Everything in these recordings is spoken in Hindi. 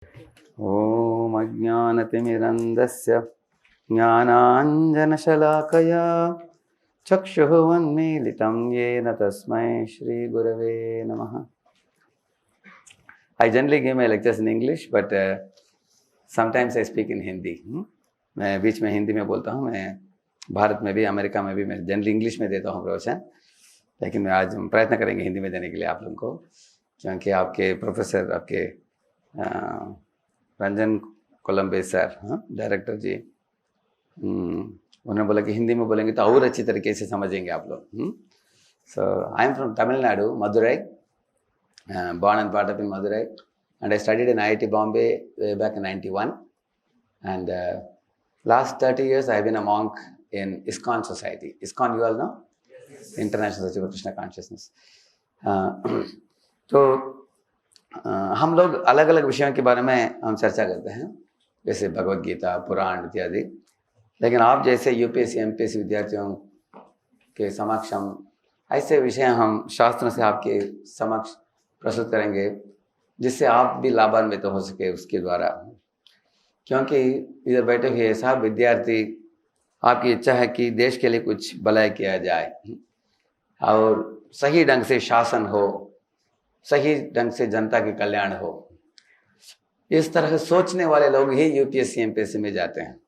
ॐ अज्ञानतिमिरन्धस्य ज्ञानाञ्जनशलाकया चक्षुः उन्मीलितं येन तस्मै श्रीगुरवे नमः. I generally give my lectures in English, but sometimes I speak in Hindi. मैं बीच में हिंदी में बोलता हूँ. मैं भारत में भी, अमेरिका में भी मैं जनरली इंग्लिश में देता हूँ प्रवचन, लेकिन मैं आज हम प्रयत्न करेंगे हिंदी में देने के लिए आप लोगों को, क्योंकि आपके प्रोफेसर, आपके रंजन कोलंबे सर, डायरेक्टर जी, उन्होंने बोला कि हिंदी में बोलेंगे तो और अच्छी तरीके से समझेंगे आप लोग. So I am from Tamil Nadu, Madurai, born and brought up in Madurai, and I studied in IIT Bombay way back in 91, and last 30 years I have been a monk in ISKCON society. ISKCON you all know? Yes. International Society for Krishna Consciousness. तो हम लोग अलग अलग विषयों के बारे में हम चर्चा करते हैं, जैसे भगवद गीता, पुराण इत्यादि, लेकिन आप जैसे यूपीएससी एमपीएससी विद्यार्थियों के समक्ष हम ऐसे विषय हम शास्त्रों से आपके समक्ष प्रस्तुत करेंगे जिससे आप भी लाभान्वित हो सके उसके द्वारा. क्योंकि इधर बैठे हुए सब विद्यार्थी, आपकी इच्छा है कि देश के लिए कुछ भलाई किया जाए और सही ढंग से शासन हो, सही ढंग से जनता के कल्याण हो. इस तरह से सोचने वाले लोग ही यूपीएससी एमपीएससी में जाते हैं.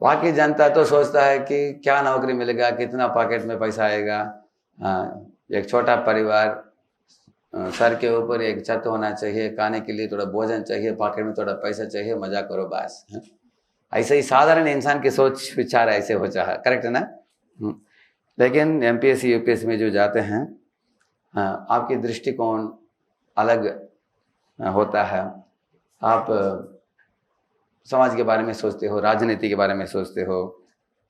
बाकी जनता तो सोचता है कि क्या नौकरी मिलेगा, कितना पॉकेट में पैसा आएगा, एक छोटा परिवार, सर के ऊपर एक छत होना चाहिए, खाने के लिए थोड़ा भोजन चाहिए, पॉकेट में थोड़ा पैसा चाहिए, मजा करो बस. ऐसे ही साधारण इंसान की सोच विचार ऐसे हो चाह, करेक्ट है ना. लेकिन एमपीएससी यूपीएससी में जो जाते हैं, आपकी दृष्टिकोण अलग होता है. आप समाज के बारे में सोचते हो, राजनीति के बारे में सोचते हो,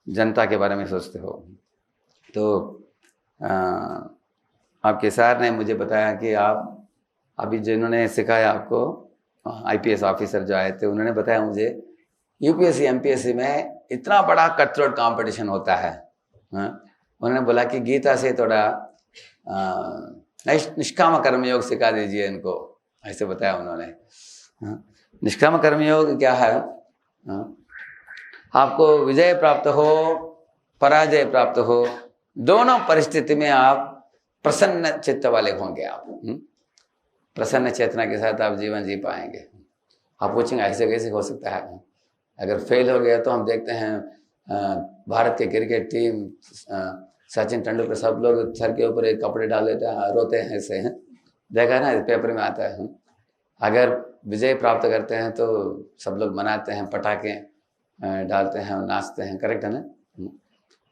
जनता के बारे में सोचते हो. तो आपके सर ने मुझे बताया कि आप अभी जिन्होंने सिखाया आपको, आईपीएस ऑफिसर जो आए थे, उन्होंने बताया मुझे यूपीएससी एमपीएससी में इतना बड़ा कटथ्रोट कंपटीशन होता है. उन्होंने बोला कि गीता से थोड़ा निष्काम कर्मयोग सिखा दीजिए इनको, ऐसे बताया उन्होंने. निष्काम कर्मयोग क्या है? आपको विजय प्राप्त हो, पराजय प्राप्त हो, दोनों परिस्थिति में आप प्रसन्न चित्त वाले होंगे. आप प्रसन्न चेतना के साथ आप जीवन जी पाएंगे. आप पूछेंगे ऐसे कैसे हो सकता है? अगर फेल हो गया तो हम देखते हैं भारत के क्रिकेट टीम, सचिन तेंदुलकर, सब लोग सर के ऊपर एक कपड़े डाल लेते हैं, रोते हैं, ऐसे हैं, देखा है ना, पेपर में आता है. अगर विजय प्राप्त करते हैं तो सब लोग मनाते हैं, पटाखे डालते हैं, नाचते हैं, करेक्ट है ना.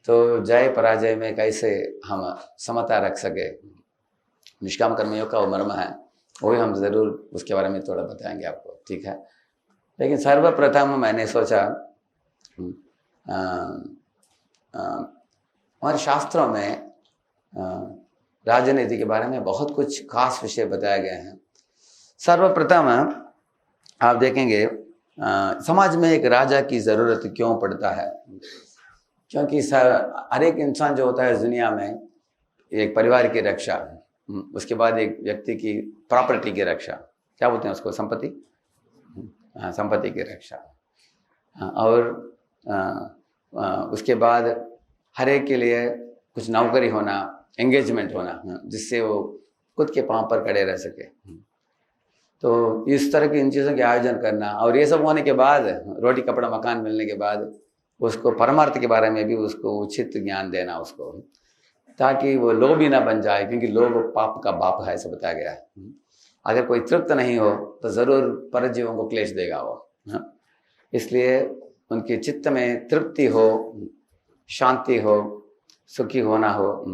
तो जय पराजय में कैसे हम समता रख सके, निष्काम कर्मयोग का वो मर्म है, वो भी हम ज़रूर उसके बारे में थोड़ा बताएंगे आपको, ठीक है. लेकिन सर्वप्रथम मैंने सोचा, हमारे शास्त्रों में राजनीति के बारे में बहुत कुछ खास विषय बताए गए हैं. सर्वप्रथम आप देखेंगे समाज में एक राजा की ज़रूरत क्यों पड़ता है. क्योंकि हर एक इंसान जो होता है इस दुनिया में, एक परिवार की रक्षा, उसके बाद एक व्यक्ति की प्रॉपर्टी की रक्षा, क्या बोलते हैं उसको, संपत्ति, संपत्ति की रक्षा, और उसके बाद हर एक के लिए कुछ नौकरी होना, एंगेजमेंट होना, जिससे वो खुद के पांव पर खड़े रह सके. तो इस तरह की इन चीज़ों के आयोजन करना, और ये सब होने के बाद, रोटी कपड़ा मकान मिलने के बाद, उसको परमार्थ के बारे में भी उसको उचित ज्ञान देना उसको, ताकि वो लोभी ना बन जाए, क्योंकि लोभ पाप का बाप है, ऐसा बताया गया है. अगर कोई तृप्त नहीं हो तो ज़रूर परजीवों को क्लेश देगा वो. इसलिए उनके चित्त में तृप्ति हो, शांति हो, सुखी होना हो,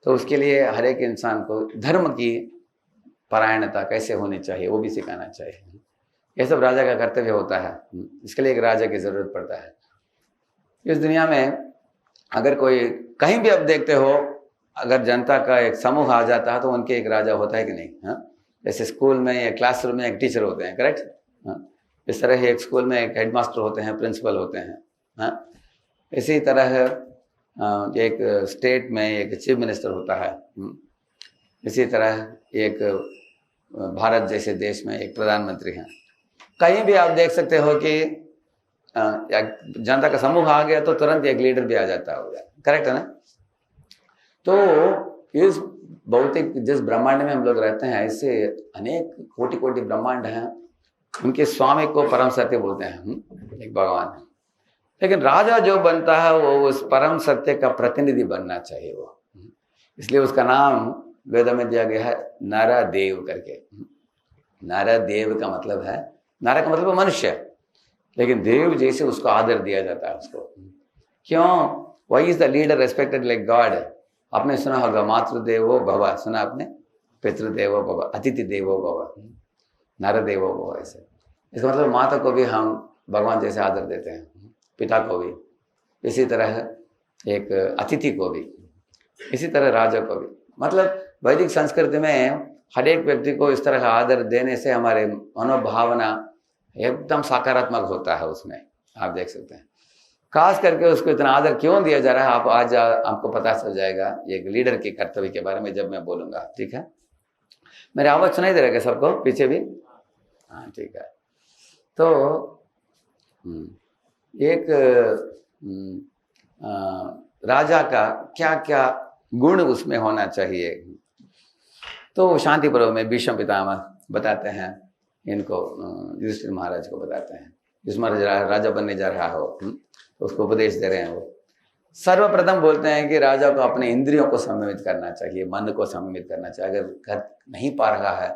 तो उसके लिए हर एक इंसान को धर्म की परायणता कैसे होनी चाहिए वो भी सिखाना चाहिए. यह सब राजा का कर्तव्य होता है. इसके लिए एक राजा की ज़रूरत पड़ता है. इस दुनिया में अगर कोई कहीं भी आप देखते हो, अगर जनता का एक समूह आ जाता है तो उनके एक राजा होता है कि नहीं. जैसे स्कूल में या क्लासरूम में एक टीचर होते हैं, करेक्ट. इस तरह ही एक स्कूल में एक हेडमास्टर होते हैं, प्रिंसिपल होते हैं. इसी तरह एक स्टेट में एक चीफ मिनिस्टर होता है. इसी तरह एक भारत जैसे देश में एक प्रधानमंत्री हैं। कहीं भी आप देख सकते हो कि जनता का समूह आ गया तो तुरंत एक लीडर भी आ जाता होगा, करेक्ट है ना। तो इस भौतिक जिस ब्रह्मांड में हम लोग रहते हैं, ऐसे अनेक कोटि कोटि ब्रह्मांड हैं, उनके स्वामी को परम सत्य बोलते हैं, एक भगवान है। लेकिन राजा जो बनता है वो उस परम सत्य का प्रतिनिधि बनना चाहिए वो, इसलिए उसका नाम वेद में दिया गया है नरदेव करके। नरदेव का मतलब है, नर का मतलब मनुष्य, लेकिन देव जैसे उसको आदर दिया जाता है उसको। क्यों? Why is the leader respected like god? आपने सुना होगा मातृदेवो भव, सुना आपने? पितृदेवो भव, अतिथि देवो भव, नरदेवो भव। ऐसे इसका मतलब माता को भी हम भगवान जैसे आदर देते हैं, पिता को भी, इसी तरह एक अतिथि को भी, इसी तरह राजा को भी। मतलब वैदिक संस्कृति में हर एक व्यक्ति को इस तरह का आदर देने से हमारे मनोभावना एकदम सकारात्मक होता है उसमें, आप देख सकते हैं। खास करके उसको इतना आदर क्यों दिया जा रहा है, आप आज आपको पता चल जाएगा एक लीडर के कर्तव्य के बारे में जब मैं बोलूंगा, ठीक है। मेरी आवाज सुनाई दे रहा है सबको पीछे भी? हाँ ठीक है। तो एक राजा का क्या क्या गुण उसमें होना चाहिए, तो शांति पर्व में भीष्म पितामह बताते हैं इनको, युधिष्ठिर महाराज को बताते हैं। जिस महाराज राजा बनने जा रहा हो तो उसको उपदेश दे रहे हैं वो। सर्वप्रथम बोलते हैं कि राजा को अपने इंद्रियों को संयमित करना चाहिए, मन को संयमित करना चाहिए। अगर कर नहीं पा रहा है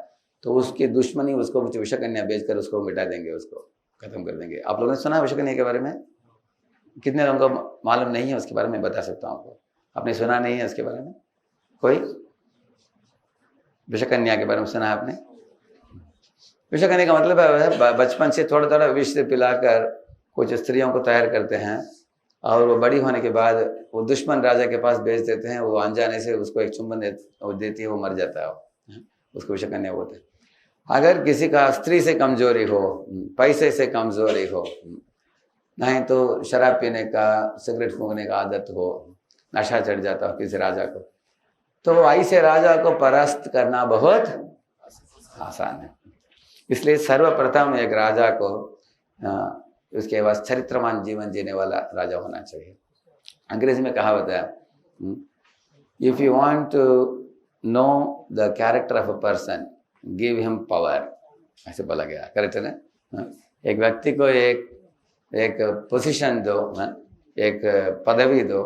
तो उसकी दुश्मनी, उसको कुछ विषकन्या बेचकर उसको मिटा देंगे, उसको खत्म कर देंगे। आप लोगों ने सुना है विषकन्या के बारे में? कितने लोगों को मालूम नहीं है उसके बारे में? बता सकता हूँ आपको। आपने सुना नहीं है उसके बारे में? कोई विषकन्या के बारे में सुना है आपने? विषकन्या का मतलब है बचपन से थोड़ा थोड़ा विष पिलाकर कुछ स्त्रियों को तैयार करते हैं और वो बड़ी होने के बाद वो दुश्मन राजा के पास भेज देते हैं। वो अनजाने से उसको एक चुंबन देती है, वो मर जाता है, उसको विषकन्या बोलते हैं। अगर किसी का स्त्री से कमजोरी हो, पैसे से कमजोरी हो, नहीं तो शराब पीने का, सिगरेट फूंकने का आदत हो, नशा चढ़ जाता हो किसी राजा को, तो ऐसे राजा को परास्त करना बहुत आसान है। इसलिए सर्वप्रथम एक राजा को उसके बाद चरित्रवान जीवन जीने वाला राजा होना चाहिए। अंग्रेजी में कहावत है, if you want to know the character of a person give him power, ऐसे बोला गया, करेक्ट है ना। एक व्यक्ति को एक पोजीशन दो, एक पदवी दो,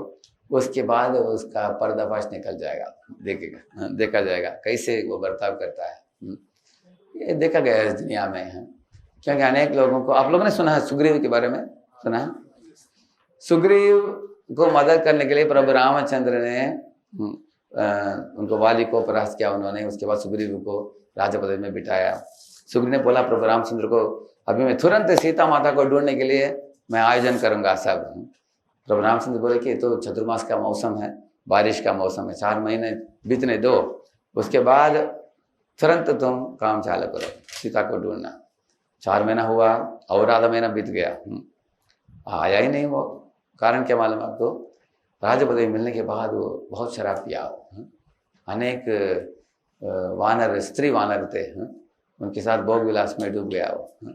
उसके बाद उसका पर्दाफाश निकल जाएगा, देखा जाएगा कैसे वो बर्ताव करता है। ये देखा गया है इस दुनिया में है, क्योंकि अनेक लोगों को, आप लोगों ने सुना है सुग्रीव के बारे में? सुना है? सुग्रीव को मदद करने के लिए प्रभु रामचंद्र ने उनको वाली को परास्त किया उन्होंने। उसके बाद सुग्रीव को राजा पद में बिठाया। सुग्रीव ने बोला प्रभु रामचंद्र को, अभी मैं तुरंत सीता माता को ढूंढने के लिए मैं आयोजन करूंगा सब। प्रभु रामचंद्र बोले कि तो चतुर्मास का मौसम है, बारिश का मौसम है, 4 महीने बीतने दो, उसके बाद तुरंत तुम काम चालू करो, सीता को ढूंढना। 4 महीना हुआ और आधा महीना बीत गया, आया ही नहीं वो। कारण क्या मालूम आपको? राजा पदवी मिलने के बाद वो बहुत शराब पिया। अनेक वानर, स्त्री वानर थे, उनके साथ भोग विलास में डूब गया वो,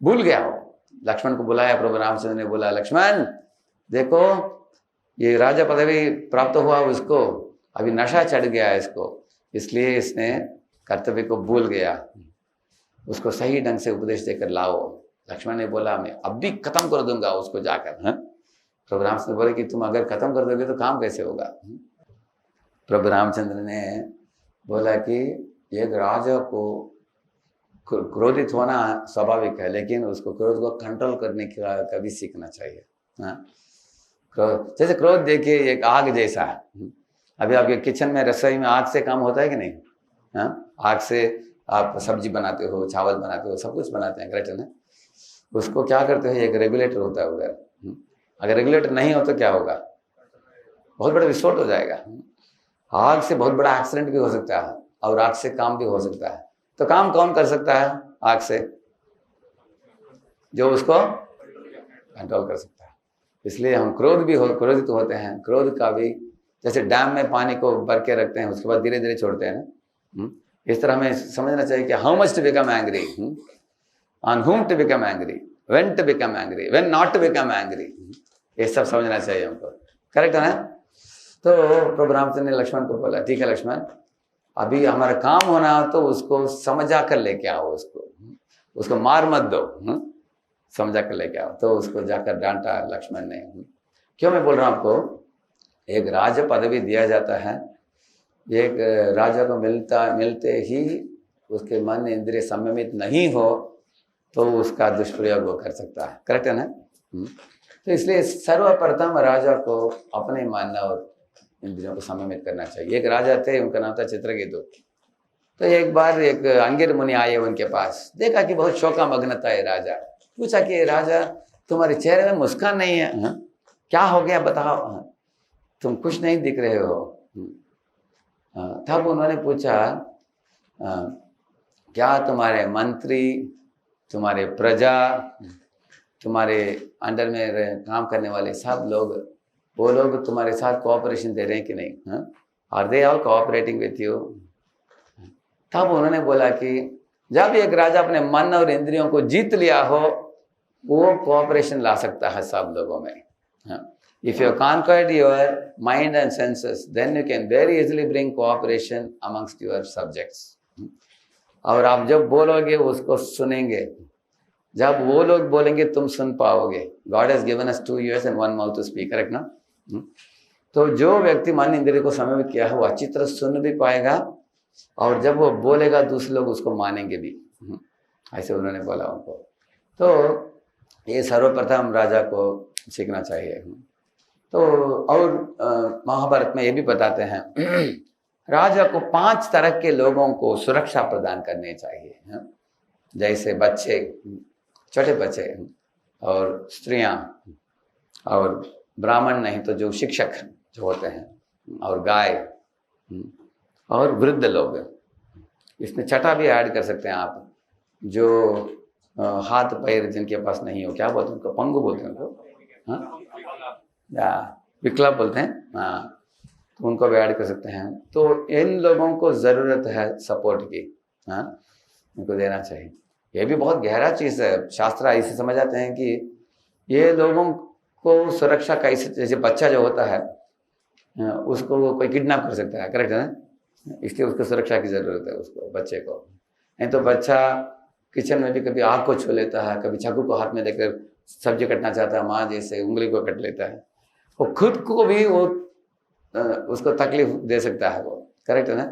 भूल गया वो। लक्ष्मण को बुलाया, प्रभु रामचंद्र ने बोला, लक्ष्मण देखो ये राजा पदवी प्राप्त हुआ उसको, अभी नशा चढ़ गया है इसको, इसलिए इसने कर्तव्य को भूल गया, उसको सही ढंग से उपदेश देकर लाओ। लक्ष्मण ने बोला मैं अब भी खत्म कर दूंगा उसको जाकर। प्रभु रामचंद्र बोले कि तुम अगर खत्म कर दोगे तो काम कैसे होगा? प्रभु रामचंद्र ने बोला कि एक राजा को क्रोधित होना स्वाभाविक है, लेकिन उसको क्रोध को कंट्रोल करने का कभी सीखना चाहिए। जैसे क्रोध देखिए एक आग जैसा है। अभी आपके किचन में, रसोई में आग से काम होता है कि नहीं? आग से आप सब्जी बनाते हो, चावल बनाते हो, सब कुछ बनाते हैं, करेक्ट है ना। उसको क्या करते हो, एक रेगुलेटर होता है उधर। अगर रेगुलेटर नहीं हो तो क्या होगा? बहुत बड़ा विस्फोट हो जाएगा। आग से बहुत बड़ा एक्सीडेंट भी हो सकता है और आग से काम भी हो सकता है। तो काम कौन कर सकता है आग से? जो उसको कंट्रोल कर सकता है। इसलिए हम क्रोधित होते हैं। क्रोध का भी जैसे डैम में पानी को भर के रखते हैं, उसके बाद धीरे धीरे छोड़ते हैं ना, इस तरह हमें समझना चाहिए कि how much to become angry, on whom to become angry, when to become angry, when not to become angry, ये सब समझना चाहिए हमको। करेक्ट है ना? तो प्रभु रामचंद्र ने लक्ष्मण को बोला, ठीक है लक्ष्मण, अभी हमारा काम होना हो तो उसको समझा कर लेके आओ, उसको मार मत दो, समझा कर लेके आओ। तो उसको जाकर डांटा लक्ष्मण ने। क्यों मैं बोल रहा हूँ आपको, एक राज पदवी दिया जाता है, एक राजा को मिलते ही उसके मन इंद्रिय संयमित नहीं हो तो उसका दुष्प्रयोग वो कर सकता है। करेक्ट है ना? तो इसलिए सर्वप्रथम राजा को अपने मन और इंद्रियों को संयमित करना चाहिए। एक राजा थे, उनका नाम था चित्रकेतु। तो एक बार एक अंगिर मुनि आए उनके पास, देखा कि बहुत शोकामग्न था ये राजा। पूछा कि राजा, तुम्हारे चेहरे में मुस्कान नहीं है, क्या हो गया बताओ, तुम खुश नहीं दिख रहे हो। तब उन्होंने पूछा, क्या तुम्हारे मंत्री, तुम्हारे प्रजा, तुम्हारे अंडर में काम करने वाले सब लोग, वो लोग तुम्हारे साथ कोऑपरेशन दे रहे हैं कि नहीं? Are they all cooperating with you? तब उन्होंने बोला कि जब एक राजा अपने मन और इंद्रियों को जीत लिया हो, वो कोऑपरेशन ला सकता है सब लोगों में। If you conquered your mind and senses, then you can very easily bring cooperation amongst your subjects. और आप जब बोलोगे उसको सुनेंगे, जब वो लोग बोलेंगे तुम सुन पाओगे। God has given us 2 ears and 1 mouth to speak, correct ना? तो जो व्यक्ति मन इंद्रिय को संयमित किया है वो अच्छी तरह सुन भी पाएगा, और जब वो बोलेगा दूसरे लोग उसको मानेंगे भी। ऐसे उन्होंने बोला उनको। तो ये सर्वप्रथम राजा को सीखना चाहिए। तो और महाभारत में ये भी बताते हैं राजा को 5 तरह के लोगों को सुरक्षा प्रदान करनी चाहिए, जैसे बच्चे, छोटे बच्चे, और स्त्रियां, और ब्राह्मण नहीं तो जो शिक्षक जो होते हैं, और गाय, और वृद्ध लोग। इसमें छठा भी ऐड कर सकते हैं आप, जो हाथ पैर जिनके पास नहीं हो, क्या बोलते हैं उनको, पंगु बोलते हैं उनको, या विकलांग बोलते हैं, हाँ, तो उनको भी ऐड कर सकते हैं। तो इन लोगों को ज़रूरत है सपोर्ट की, हाँ, उनको देना चाहिए। ये भी बहुत गहरा चीज़ है। शास्त्र ऐसे समझ आते हैं कि ये लोगों को सुरक्षा कैसे, जैसे बच्चा जो होता है उसको कोई किडनैप कर सकता है, करेक्ट है ना? इसलिए उसको सुरक्षा की ज़रूरत है, उसको, बच्चे को। नहीं तो बच्चा किचन में भी कभी आग को छू लेता है, कभी चाकू को हाथ में लेकर सब्जी कटना चाहता है, माँ जैसे उंगली को कट लेता है, वो खुद को भी वो उसको तकलीफ दे सकता है, वो, करेक्ट है ना?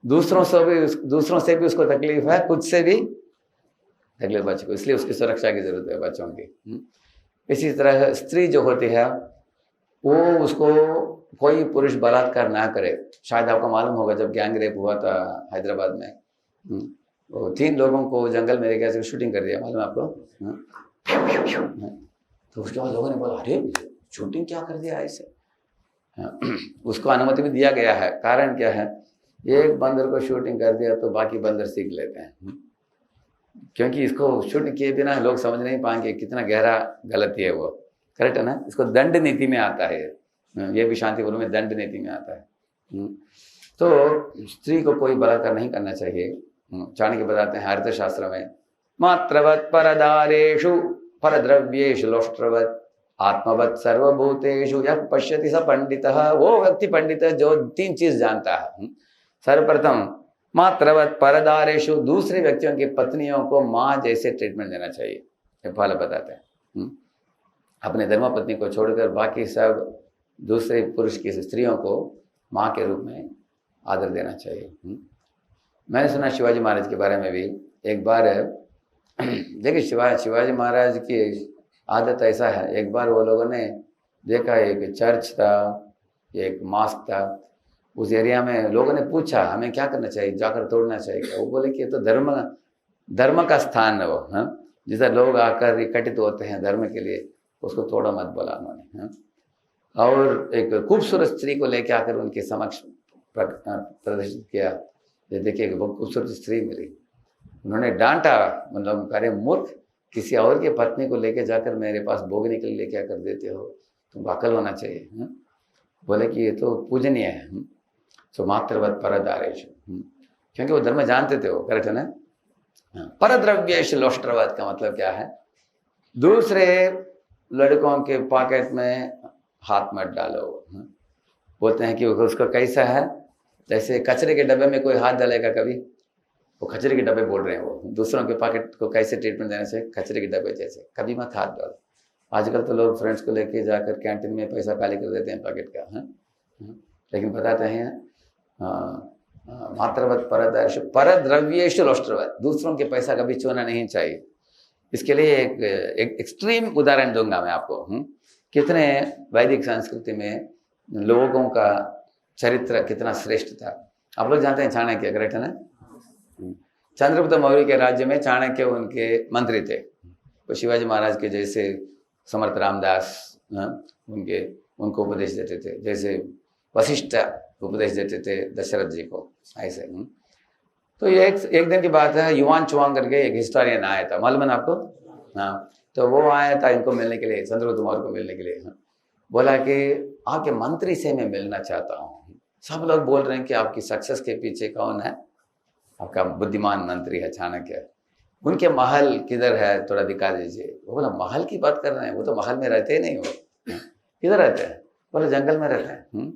दूसरों से भी उसको तकलीफ है, खुद से भी तकलीफ बच्चे को, इसलिए उसकी सुरक्षा की जरूरत है बच्चों की। इसी तरह स्त्री जो होती है वो, उसको कोई पुरुष बलात्कार ना करे। शायद आपको मालूम होगा जब गैंग रेप हुआ था हैदराबाद में, वो 3 लोगों को जंगल में लेकर शूटिंग कर दिया, मालूम आपको? तो उसके बाद लोगों ने बोला, अरे शूटिंग क्या कर दिया ऐसे? उसको अनुमति भी दिया गया है। कारण क्या है? एक बंदर को शूटिंग कर दिया तो बाकी बंदर सीख लेते हैं, क्योंकि इसको शूट किए बिना लोग समझ नहीं पाएंगे कितना गहरा गलती है वो, करेक्ट है ना? इसको दंड नीति में आता है, ये भी शांतिपुर में दंड नीति में आता है। तो स्त्री को कोई बलात्कार नहीं करना चाहिए। चाणक्य बताते हैं अर्थशास्त्र में, मात्रवत् परदारेषु परद्रव्येषु लोष्ट्रवत् आत्मवत् सर्वभूतेषु यः पश्यति स पंडितः। वो व्यक्ति पंडित है जो 3 चीज जानता है। सर्वप्रथम मात्रवत् परदारेषु, दूसरे व्यक्तियों की पत्नियों को माँ जैसे ट्रीटमेंट देना चाहिए, ये फल बताते हैं। अपने धर्मपत्नी को छोड़कर बाकी सब दूसरे पुरुष की स्त्रियों को माँ के रूप में आदर देना चाहिए। मैंने सुना शिवाजी महाराज के बारे में भी। एक बार देखिए शिवाजी महाराज की आदत ऐसा है, एक बार वो लोगों ने देखा एक चर्च था, एक मॉस्क था, उस एरिया में लोगों ने पूछा हमें क्या करना चाहिए, जाकर तोड़ना चाहिए? वो बोले कि ये तो धर्म का स्थान है वो, जिसे लोग आकर इकट्ठित होते हैं धर्म के लिए, उसको तोड़ा मत बोला उन्होंने। और एक खूबसूरत स्त्री को लेके आकर उनके समक्ष प्रदर्शित किया, देखिए बहुत खूबसूरत स्त्री मिली। उन्होंने डांटा, मतलब अरे मूर्ख, किसी और की पत्नी को लेके जाकर मेरे पास भोगने के लिए लेके आकर देते हो, तुमको अकल होना चाहिए। बोले कि ये तो पूजनीय है। सो मात्रवत् परदारेषु, क्योंकि वो धर्म जानते थे वो, करेक्ट है ना। परद्रव्येषु लोष्ट्रवत् का मतलब क्या है? दूसरे लड़कों के पॉकेट में हाथ मत डालो। बोलते हैं कि उसका कैसा है, जैसे कचरे के डब्बे में कोई हाथ डालेगा कभी, वो कचरे के डब्बे बोल रहे हैं वो, दूसरों के पॉकेट को कैसे ट्रीटमेंट देने से, कचरे के डब्बे जैसे, कभी मत हाथ डालो। आजकल तो लोग फ्रेंड्स को लेके जाकर कैंटीन में पैसा खाली कर देते हैं पॉकेट का, है? लेकिन बताते हैं मात्रवत परद्रव्येषु लोष्ट्रवत्, दूसरों के पैसा कभी छूना नहीं चाहिए। इसके लिए एक एक्सट्रीम उदाहरण दूंगा मैं आपको। कितने वैदिक संस्कृति में लोगों का चरित्र कितना श्रेष्ठ था। आप लोग जानते हैं चाणक्य, करेक्ट है ना। चंद्रगुप्त मौर्य के राज्य में चाणक्य उनके मंत्री थे। तो शिवाजी महाराज के जैसे समर्थ रामदास उनको उपदेश देते थे, जैसे वशिष्ठ उपदेश देते थे दशरथ जी को, ऐसे। तो ये एक दिन की बात है, युवान चुवांग करके एक हिस्टोरियन आया था, मालूम है ना आपको? हाँ, तो वो आया था इनको मिलने के लिए, चंद्रगुप्त मौर्य को मिलने के लिए। बोला कि आपके मंत्री से मैं मिलना चाहता हूँ। सब लोग बोल रहे हैं कि आपकी सक्सेस के पीछे कौन है? आपका बुद्धिमान मंत्री है चाणक्य। उनके महल किधर है, थोड़ा दिखा दीजिए। वो बोला महल की बात कर रहे हैं, वो तो महल में रहते ही नहीं हो। किधर रहते हैं? बोले जंगल में रहते हैं।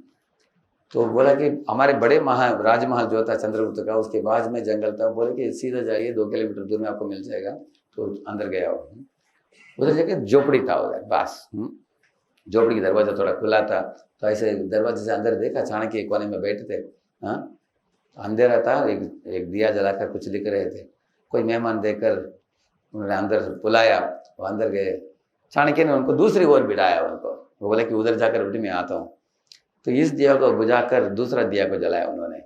तो बोला कि हमारे बड़े राजमहल जो था चंद्रगुप्त का, उसके बाद में जंगल था। बोले कि सीधा जाइए, 2 किलोमीटर दूर में आपको मिल जाएगा। तो अंदर गया वो, उधर जाके झोपड़ी था उधर, बस। झोपड़ी की दरवाजा थोड़ा खुला था, तो ऐसे दरवाजे से अंदर देखा, चाणक्य एक कोने में बैठे थे। अंधेरा था, एक दिया जलाकर कुछ लिख रहे थे। कोई मेहमान देकर उन्होंने अंदर बुलाया, वो अंदर गए। चाणक्य ने उनको दूसरी ओर बिठाया उनको। वो बोले कि उधर जाकर बेटी मैं आता हूँ। तो इस दिया को बुझाकर दूसरा दिया को जलाया उन्होंने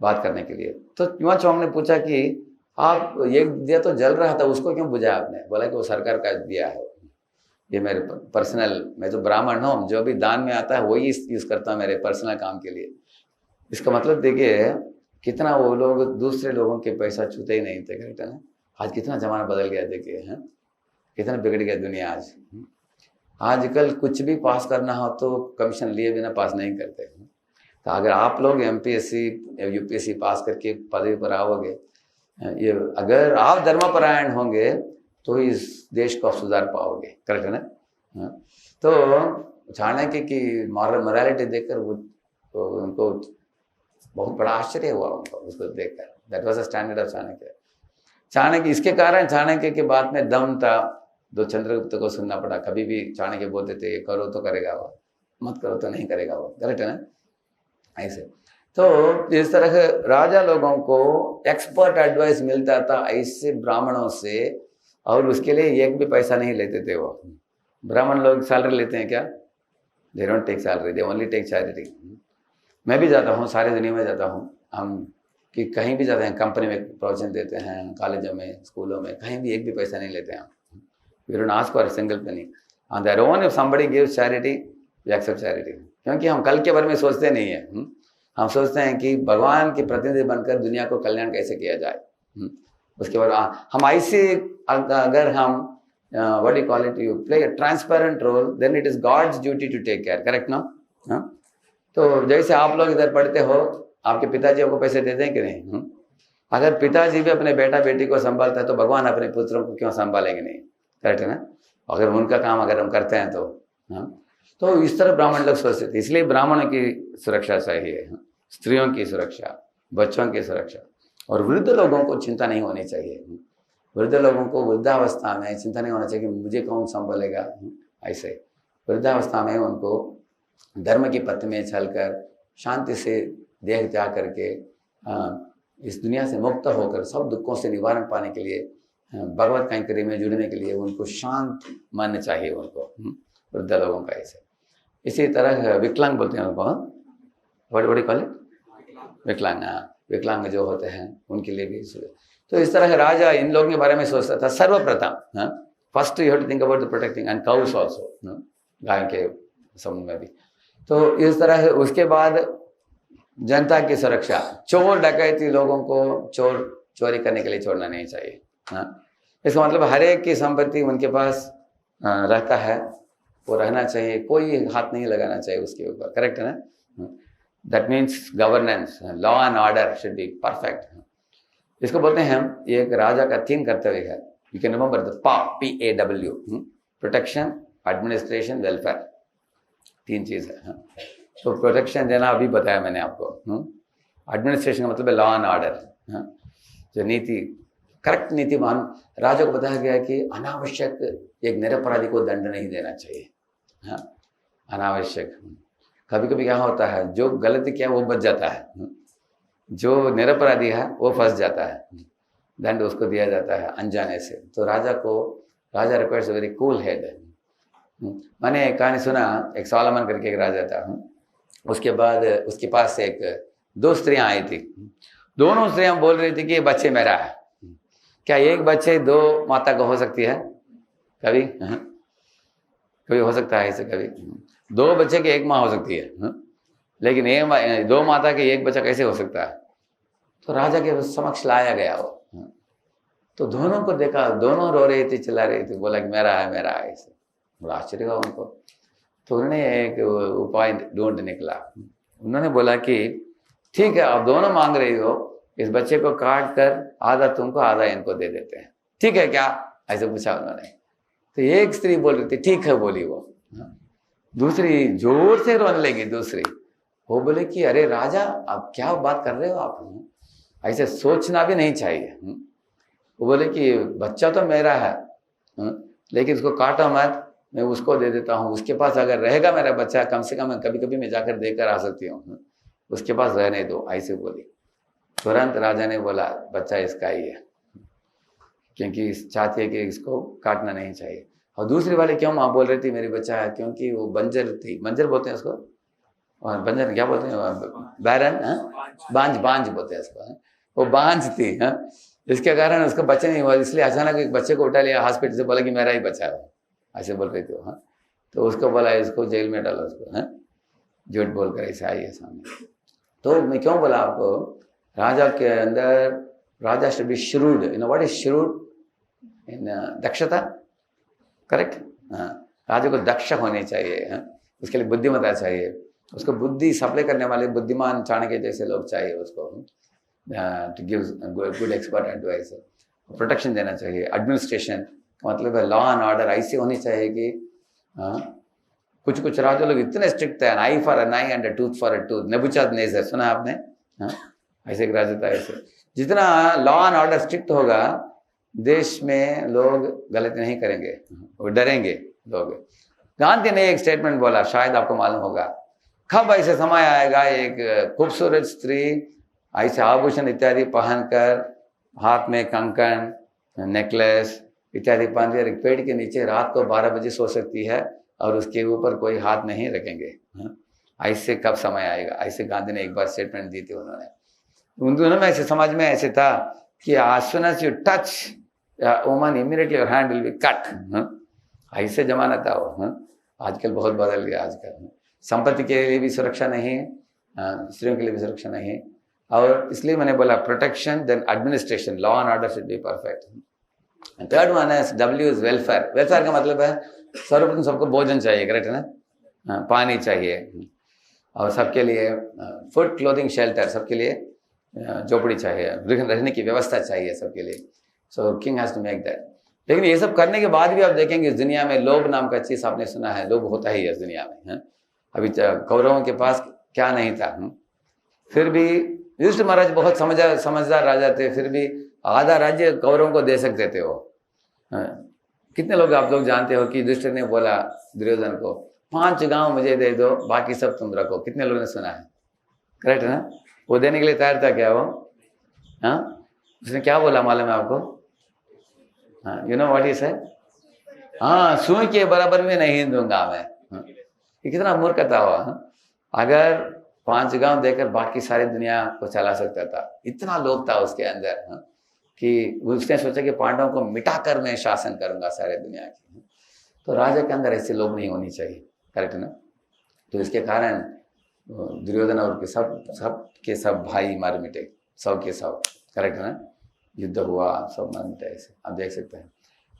बात करने के लिए। तो युवा चौंग ने पूछा कि आप, एक दिया तो जल रहा था, उसको क्यों बुझाया आपने? बोला कि वो सरकार का दिया है, ये मेरे पर्सनल, मैं तो ब्राह्मण हूँ, जो भी दान में आता है वही यूज़ करता हूँ मेरे पर्सनल काम के लिए। इसका मतलब देखिए कितना वो लोग दूसरे लोगों के पैसा छूते ही नहीं थे, करेक्ट है ना। आज कितना ज़माना बदल गया, देखिए हैं कितना बिगड़ गया दुनिया आज। आजकल कुछ भी पास करना हो तो कमीशन लिए बिना पास नहीं करते। तो अगर आप लोग MPSC या UPSC पास करके पदवी पर आओगे, ये अगर आप धर्मपरायण होंगे तो इस देश को आप सुधार पाओगे, करेक्ट है ना। तो चाणक्य की मॉरलिटी देखकर उनको बहुत बड़ा आश्चर्य हुआ उनको, उसको देखकर। That was the standard of Chanakya. इसके कारण चाणक्य के बाद में दम था, दो चंद्रगुप्त को सुनना पड़ा। कभी भी चाणक्य बोलते थे करो तो करेगा वो, मत करो तो नहीं करेगा वो, करेक्ट है ना, ऐसे। तो इस तरह राजा लोगों को एक्सपर्ट एडवाइस मिलता था ऐसे ब्राह्मणों से, और उसके लिए एक भी पैसा नहीं लेते थे वो। ब्राह्मण लोग सैलरी लेते हैं क्या? They don't take salary, they only take charity. मैं भी जाता हूँ, सारे दुनिया में जाता हूँ, हम कि कहीं भी जाते हैं, कंपनी में प्रोजेक्ट देते हैं, कॉलेजों में, स्कूलों में, कहीं भी एक भी पैसा नहीं लेते हैं। We don't ask for a single penny. On their own, if somebody gives charity, we accept charity. क्योंकि हम कल के बारे में सोचते नहीं है। हम सोचते हैं कि भगवान के प्रतिनिधि बनकर दुनिया को कल्याण कैसे किया जाए। उसके बाद हम ऐसे, अगर हम what do you call it, you play a transparent role, then it is God's duty to take care, correct ना? तो जैसे आप लोग इधर पढ़ते हो, आपके पिताजी आपको पैसे देते हैं कि नहीं? अगर पिताजी भी अपने बेटा बेटी को संभालता है तो भगवान अपने पुत्रों को क्यों संभालेंगे नहीं, करेक्ट है ना। अगर उनका काम अगर हम करते हैं तो इस तरह ब्राह्मण लोग सोचते थे। इसलिए ब्राह्मणों की सुरक्षा चाहिए, स्त्रियों की सुरक्षा, बच्चों की सुरक्षा, और वृद्ध लोगों को चिंता नहीं होनी चाहिए। वृद्ध लोगों को वृद्धावस्था में चिंता नहीं होना चाहिए कि मुझे कौन संभालेगा। ऐसे वृद्धावस्था में उनको धर्म की पथ में चलकर शांति से देह त्याग करके इस दुनिया से मुक्त होकर सब दुखों से निवारण पाने के लिए, भगवत कैंकर्य में जुड़ने के लिए उनको शांत मन चाहिए उनको, वृद्ध लोगों का। ऐसे इसी तरह विकलांग बोलते हैं उनको, बड़ी कॉल विकलांग जो होते हैं उनके लिए भी। तो इस तरह राजा इन लोगों के बारे में सोचता था। सर्वप्रथम first you have to think about the protecting and cows also, गाय के समूह में भी। तो इस तरह उसके बाद जनता की सुरक्षा, चोर डकैती लोगों को चोरी करने के लिए छोड़ना नहीं चाहिए। इसका मतलब हर एक की संपत्ति उनके पास रहता है, वो रहना चाहिए, कोई हाथ नहीं लगाना चाहिए उसके ऊपर, करेक्ट है ना। That means governance, law and order should be perfect. इसको बोलते हैं हम, ये एक राजा का 3 कर्तव्य है। You can remember the PAW, protection, administration, welfare, 3 चीज़ है। तो प्रोटेक्शन देना अभी बताया मैंने आपको। एडमिनिस्ट्रेशन का मतलब है लॉ एंड ऑर्डर, जो नीति, करेक्ट नीतिमान। राजा को बताया गया कि अनावश्यक एक निरपराधी को दंड नहीं देना चाहिए। हाँ, अनावश्यक। कभी कभी क्या होता है, जो गलती किया वो बच जाता है, जो निरपराधी है वो फंस जाता है, दंड उसको दिया जाता है अनजाने से। तो राजा requires a very cool head. मैंने एक कहानी सुना, एक सोलोमन करके एक राजा था। उसके बाद उसके पास एक 2 स्त्रियां आई थी। दोनों स्त्रियां बोल रही थी कि ये बच्चे मेरा है। क्या एक बच्चे 2 माता को हो सकती है? कभी कभी हो सकता है ऐसे, कभी 2 बच्चे की 1 माँ हो सकती है, लेकिन 2 माता के 1 बच्चा कैसे हो सकता है? तो राजा के समक्ष लाया गया वो। तो दोनों को देखा, दोनों रो रही थी, चिल्ला रही थी, बोला कि मेरा है मेरा है, ऐसे। बड़ा आश्चर्य हुआ उनको। तो उन्होंने एक उपाय ढूंढ निकला। उन्होंने बोला कि ठीक है, आप दोनों मांग रही हो, इस बच्चे को काट कर आधा तुमको आधा इनको दे देते हैं, ठीक है क्या? ऐसे पूछा उन्होंने। तो एक स्त्री बोल रही थी ठीक है, बोली वो। दूसरी जोर से रोने लगी। दूसरी वो बोले कि अरे राजा, आप क्या बात कर रहे हो आप, ऐसे सोचना भी नहीं चाहिए। वो बोले कि बच्चा तो मेरा है, लेकिन उसको काटो मत, मैं उसको दे देता हूँ। उसके पास अगर रहेगा मेरा बच्चा, कम से कम कभी कभी मैं जाकर देकर आ सकती हूँ, उसके पास रहने दो, ऐसे बोली। तुरंत राजा ने बोला बच्चा इसका ही है, क्योंकि चाहती है कि इसको काटना नहीं चाहिए। और दूसरी वाली क्यों माँ बोल रही थी मेरी बच्चा है? क्योंकि वो बंजर थी। बंजर बोलते हैं उसको, और बंजर क्या बोलते हैं? बैरन, बांझ बोलते हैं उसको। वो बांझ थी, इसके कारण उसका बच्चा नहीं हुआ। इसलिए अचानक एक बच्चे को उठा लिया हॉस्पिटल से, बोला कि मेरा ही बच्चा है, ऐसे बोल रही थी वो। तो उसको बोला इसको जेल में डालो उसको, झूठ बोलकर ऐसे आई है सामने। तो मैं क्यों बोला आपको, राजा के अंदर, राजा should be shrewd. You know what is shrewd? In दक्षता, करेक्ट। राजा को दक्ष होने चाहिए, उसके लिए बुद्धिमत्ता चाहिए, उसको बुद्धि सप्लाई करने वाले बुद्धिमान चाणक्य जैसे लोग चाहिए उसको, to give good expert advice. Protection देना चाहिए। एडमिनिस्ट्रेशन मतलब है लॉ एंड ऑर्डर ऐसे होनी चाहिए कि कुछ राजा लोग इतने स्ट्रिक्ट है, eye for an eye and a tooth for a tooth. Nebuchadnezzar सुना आपने? ऐसे एक राजा था। ऐसे जितना लॉ एंड ऑर्डर स्ट्रिक्ट होगा, देश में लोग गलती नहीं करेंगे, वो डरेंगे लोग। गांधी ने एक स्टेटमेंट बोला, शायद आपको मालूम होगा, कब ऐसे समय आएगा एक खूबसूरत स्त्री ऐसे आभूषण इत्यादि पहनकर, हाथ में कंकन, नेकलेस इत्यादि पहनकर एक पेड़ के नीचे रात को 12 बजे सो सकती है और उसके ऊपर कोई हाथ नहीं रखेंगे। ऐसे कब समय आएगा? ऐसे गांधी ने एक बार स्टेटमेंट दी थी उन्होंने। उन दोनों में ऐसे समाज में ऐसे था कि as soon as you touch a woman, immediately your hand will be cut। ऐसे जमाना था वो। आजकल बहुत बदल गया। आजकल संपत्ति के लिए भी सुरक्षा नहीं है, स्त्रियों के लिए भी सुरक्षा नहीं है। और इसलिए मैंने बोला protection, then administration, law and order should be perfect. Third one है W इज वेलफेयर। वेलफेयर का मतलब है सर्वप्रथम सबको भोजन चाहिए, करेक्ट है ना? पानी चाहिए, और सबके लिए फूड, क्लोथिंग, शेल्टर, सबके लिए झोपड़ी चाहिए, रहने की व्यवस्था चाहिए सबके लिए। So king has to make that. लेकिन ये सब करने के बाद भी आप देखेंगे इस दुनिया में लोभ नाम का चीज आपने सुना है, लोभ होता ही है इस दुनिया में। अभी कौरवों के पास क्या नहीं था, फिर भी युधिष्ठिर महाराज बहुत समझदार राजा थे, फिर भी आधा राज्य कौरवों को दे सकते थे वो। कितने लोग आप लोग जानते हो कि युधिष्ठिर ने बोला दुर्योधन को 5 गांव मुझे दे दो, बाकी सब तुम रखो। कितने लोगों ने सुना है? करेक्ट है ना? वो देने के लिए तैयार था क्या वो? उसने क्या बोला मालूम है आपको? You know what he said? सुई के बराबर में नहीं दूंगा मैं। ये कितना मूर्खता हुआ। अगर 5 गांव देकर बाकी सारी दुनिया को चला सकता था, इतना लोभ था उसके अंदर कि उसने सोचा कि पांडवों को मिटाकर मैं शासन करूंगा सारे दुनिया की। तो राजा के अंदर ऐसे लोभ नहीं होनी चाहिए, करेक्ट है ना? तो इसके कारण दुर्योधन और सब भाई मार मिटे, सब के सब, करेक्ट है ना? युद्ध हुआ, सब मार मिटे, ऐसे आप देख सकते हैं।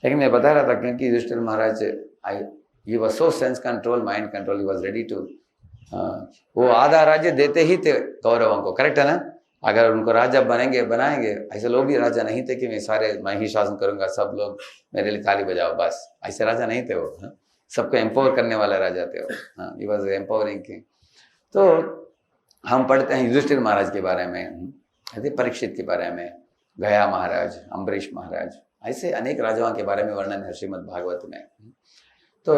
लेकिन मैं बता रहा था क्योंकि युधिष्ठिर महाराज he was so sense control, mind control, he was ready to वो आधा राज्य देते ही थे कौरवों को, करेक्ट है ना। अगर उनको राजा बनाएंगे, ऐसे लोग भी राजा नहीं थे कि मैं ही शासन करूंगा, सब लोग मेरे लिए ताली बजाओ बस, ऐसे राजा नहीं थे वो। सबको एम्पावर करने वाले राजा थे वो। He was empowering king. तो हम पढ़ते हैं युधिष्ठिर महाराज के बारे में, परीक्षित के बारे में, गया महाराज, अम्बरीश महाराज, ऐसे अनेक राजाओं के बारे में वर्णन है श्रीमद् भागवत में। तो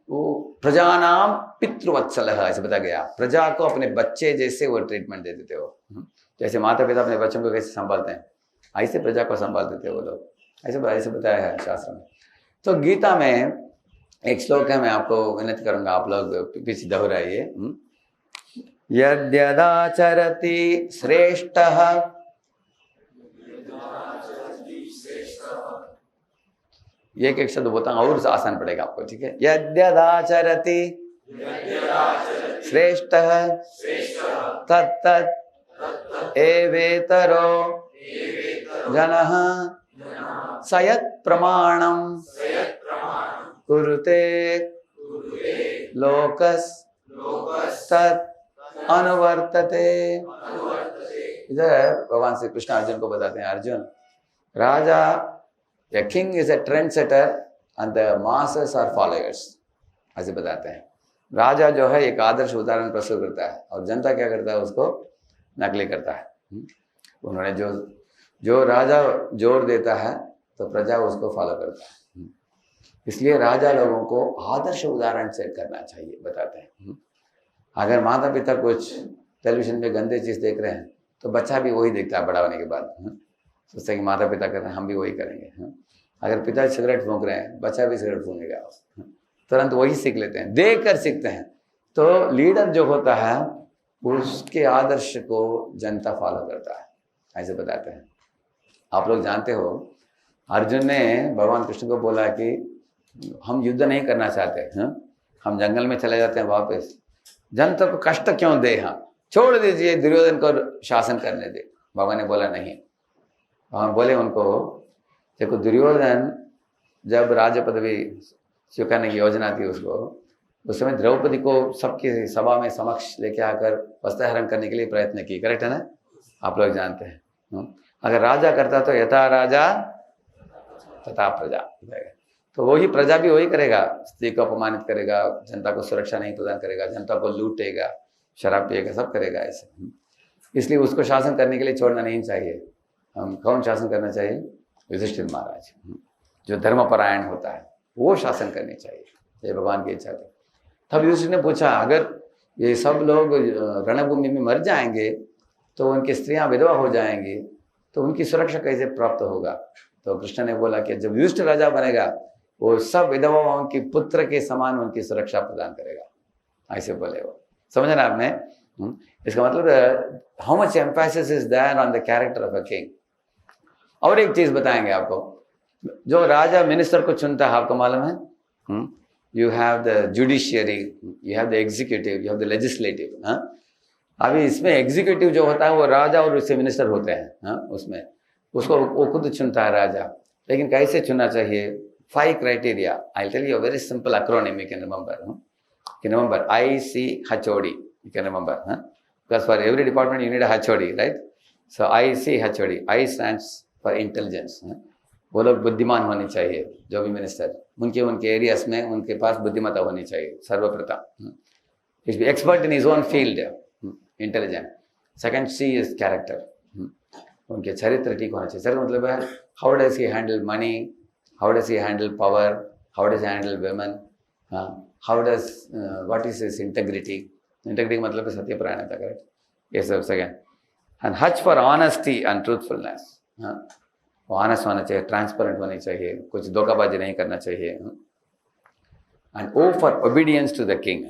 वो प्रजानाम पितृवत्सल ऐसे बताया गया, प्रजा को अपने बच्चे जैसे वो ट्रीटमेंट देते थे वो। जैसे माता पिता अपने बच्चों को कैसे संभालते हैं, ऐसे प्रजा को संभालते थे वो लोग, ऐसे बताया है शास्त्र में। तो गीता में एक श्लोक है, मैं आपको विनती करूंगा, आप लोग पीछे दोहराइए। यद्यदाचरति श्रेष्ठः, ये एक शब्द बोलता हूँ और आसान पड़ेगा आपको, ठीक है। यद्यदाचरति श्रेष्ठः तत्तत् एवेतरो जनः सयत् प्रमाणं कुरुते लोकस् तत् अनुवर्तते। इधर भगवान श्री कृष्ण अर्जुन को बताते हैं, अर्जुन, राजा, a king is a trendsetter and the masses are followers, ऐसे बताते हैं। राजा जो है एक आदर्श उदाहरण प्रस्तुत करता है और जनता क्या करता है, उसको नकली करता है। उन्होंने जो राजा जोर देता है तो प्रजा उसको फॉलो करता है। इसलिए राजा लोगों को आदर्श उदाहरण सेट करना चाहिए, बताते हैं। अगर माता पिता कुछ टेलीविजन पे गंदे चीज देख रहे हैं तो बच्चा भी वही देखता है, बड़ा होने के बाद सोचता है कि माता पिता कर रहे हैं, हम भी वही करेंगे। अगर पिता सिगरेट फूंक रहे हैं, बच्चा भी सिगरेट फूंकेगा, तुरंत वही सीख लेते हैं, देख कर सीखते हैं। तो लीडर जो होता है उसके आदर्श को जनता फॉलो करता है, ऐसे बताते हैं। आप लोग जानते हो, अर्जुन ने भगवान कृष्ण को बोला कि हम युद्ध नहीं करना चाहते, हम जंगल में चले जाते हैं वापस, जनता को कष्ट क्यों दे, छोड़ दीजिए, दुर्योधन को शासन करने दे। भगवान ने बोला नहीं। भगवान बोले उनको, देखो दुर्योधन जब राज्य पदवी स्वीकारने की योजना थी उसको, उस समय द्रौपदी को सबकी सभा में समक्ष लेके आकर वस्त्रहरण करने के लिए प्रयत्न की, करेक्ट है ना, आप लोग जानते हैं। अगर राजा करता तो यथा राजा तथा प्रजा, तो वही प्रजा भी वही करेगा, स्त्री को अपमानित करेगा, जनता को सुरक्षा नहीं प्रदान करेगा, जनता को लूटेगा, शराब पिएगा, सब करेगा ऐसे। इसलिए उसको शासन करने के लिए छोड़ना नहीं चाहिए। हम कौन शासन करना चाहिए? युधिष्ठिर महाराज, जो धर्मपरायण होता है वो शासन करनी चाहिए, ये भगवान की इच्छा थी। तब युधिष्ठिर ने पूछा, अगर ये सब लोग रणभूमि में मर जाएंगे तो उनकी स्त्रियां विधवा हो जाएंगी, तो उनकी सुरक्षा कैसे प्राप्त होगा? तो कृष्ण ने बोला कि जब युधिष्ठिर राजा बनेगा वो सब विधवाओं की पुत्र के समान उनकी सुरक्षा प्रदान करेगा, ऐसे बोले वो। समझना आपने? इसका मतलब how much emphasis is there on the character of a king. और एक चीज बताएंगे आपको, जो राजा मिनिस्टर को चुनता है, आपको मालूम है, you have the judiciary, you have the executive, you have the legislative. अभी इसमें एग्जीक्यूटिव जो होता है वो राजा और उससे मिनिस्टर होते हैं, उसमें उसको वो खुद चुनता है राजा। लेकिन कैसे चुनना चाहिए? 5 criteria. I'll tell you a very simple acronym you can remember. You can remember ICHOD. You can remember, because for every department you need a HOD, right? So ICHOD. I stands for intelligence. वो लोग बुद्धिमान होने चाहिए, जो भी मिनिस्टर, उनके एरियाज में उनके पास बुद्धिमत्ता होनी चाहिए सर्वप्रथम। He be expert in his own field, intelligent. Second C is character. उनके चरित्र ठीक होना चाहिए। चरित्र मतलब है, how does he handle money? How does he handle power? How does he handle women? How does what is his integrity? Integrity मतलब सत्य परायणता, करेक्ट? ये सब second. And H for honesty and truthfulness. वो ऑनेस्ट होना चाहिए, ट्रांसपेरेंट होनी चाहिए, कुछ धोखाबाजी नहीं करना चाहिए। And O for obedience to the king.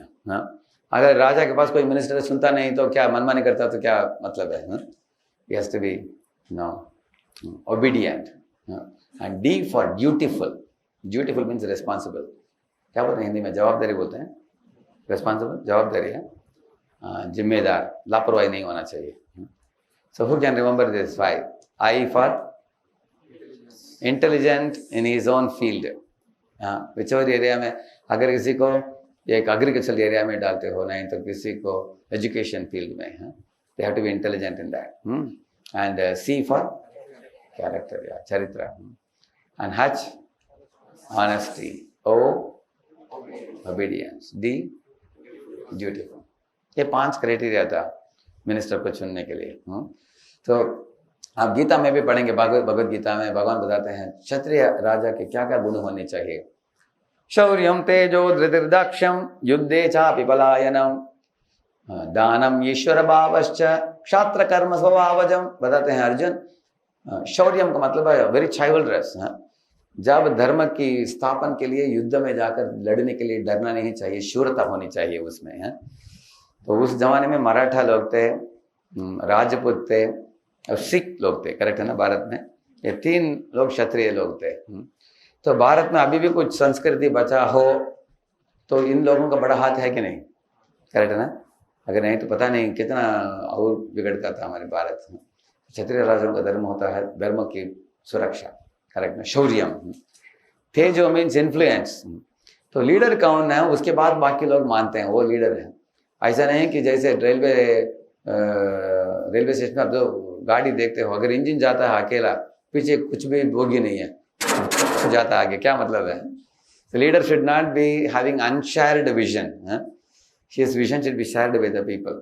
अगर राजा के पास कोई मिनिस्टर सुनता नहीं तो क्या मनमानी करता तो क्या मतलब है? He has to be obedient. And D for dutiful. Dutiful means responsible. क्या बोलते हैं हिंदी में? जवाबदारी बोलते हैं। Responsible जवाबदारी है, जिम्मेदार, लापरवाही नहीं होना चाहिए। So who can remember this 5? I for intelligent in his own field. whichever area में अगर किसी को एक एग्रीकल्चरल एरिया में डालते हो, नहीं तो किसी को एजुकेशन फील्ड में है, they have to be intelligent in that. And C for character या चरित्र, and H honesty, O obedience, D dutiful. ये 5 क्राइटेरिया था मिनिस्टर को चुनने के लिए। तो आप गीता में भी पढ़ेंगे, भगवद गीता में भगवान बताते हैं क्षत्रिय राजा के क्या क्या गुण होने चाहिए। शौर्यम तेजो धृतिर्दाक्ष्यम युद्धे चापि पलायनम दानम ईश्वर भावश्च क्षात्र कर्म स्वभावजम। बताते हैं अर्जुन, शौर्यम का मतलब है वेरी चाइवल्ड्रस। जब धर्म की स्थापन के लिए युद्ध में जाकर लड़ने के लिए डरना नहीं चाहिए, शूरता होनी चाहिए उसमें है। तो उस जमाने में मराठा लोग थे, राजपूत थे और सिख लोग थे, करेक्ट है ना। भारत में ये 3 लोग क्षत्रिय लोग थे। तो भारत में अभी भी कुछ संस्कृति बचा हो तो इन लोगों का बड़ा हाथ है कि नहीं, करेक्ट है ना। अगर नहीं तो पता नहीं कितना और बिगड़ता था हमारे भारत में। क्षत्रिय राजाओं का धर्म होता है धर्म की सुरक्षा, करेक्ट ना। शौर्यम, तेजो मीन्स इन्फ्लुएंस। तो लीडर कौन है उसके बाद बाकी लोग मानते हैं वो लीडर है। ऐसा नहीं कि जैसे रेलवे स्टेशन में आप जो गाड़ी देखते हो, अगर इंजन जाता है अकेला, पीछे कुछ भी बोगी नहीं है, जाता आगे, क्या मतलब है। So leader should not be having unshared vision. His vision should be shared with the people.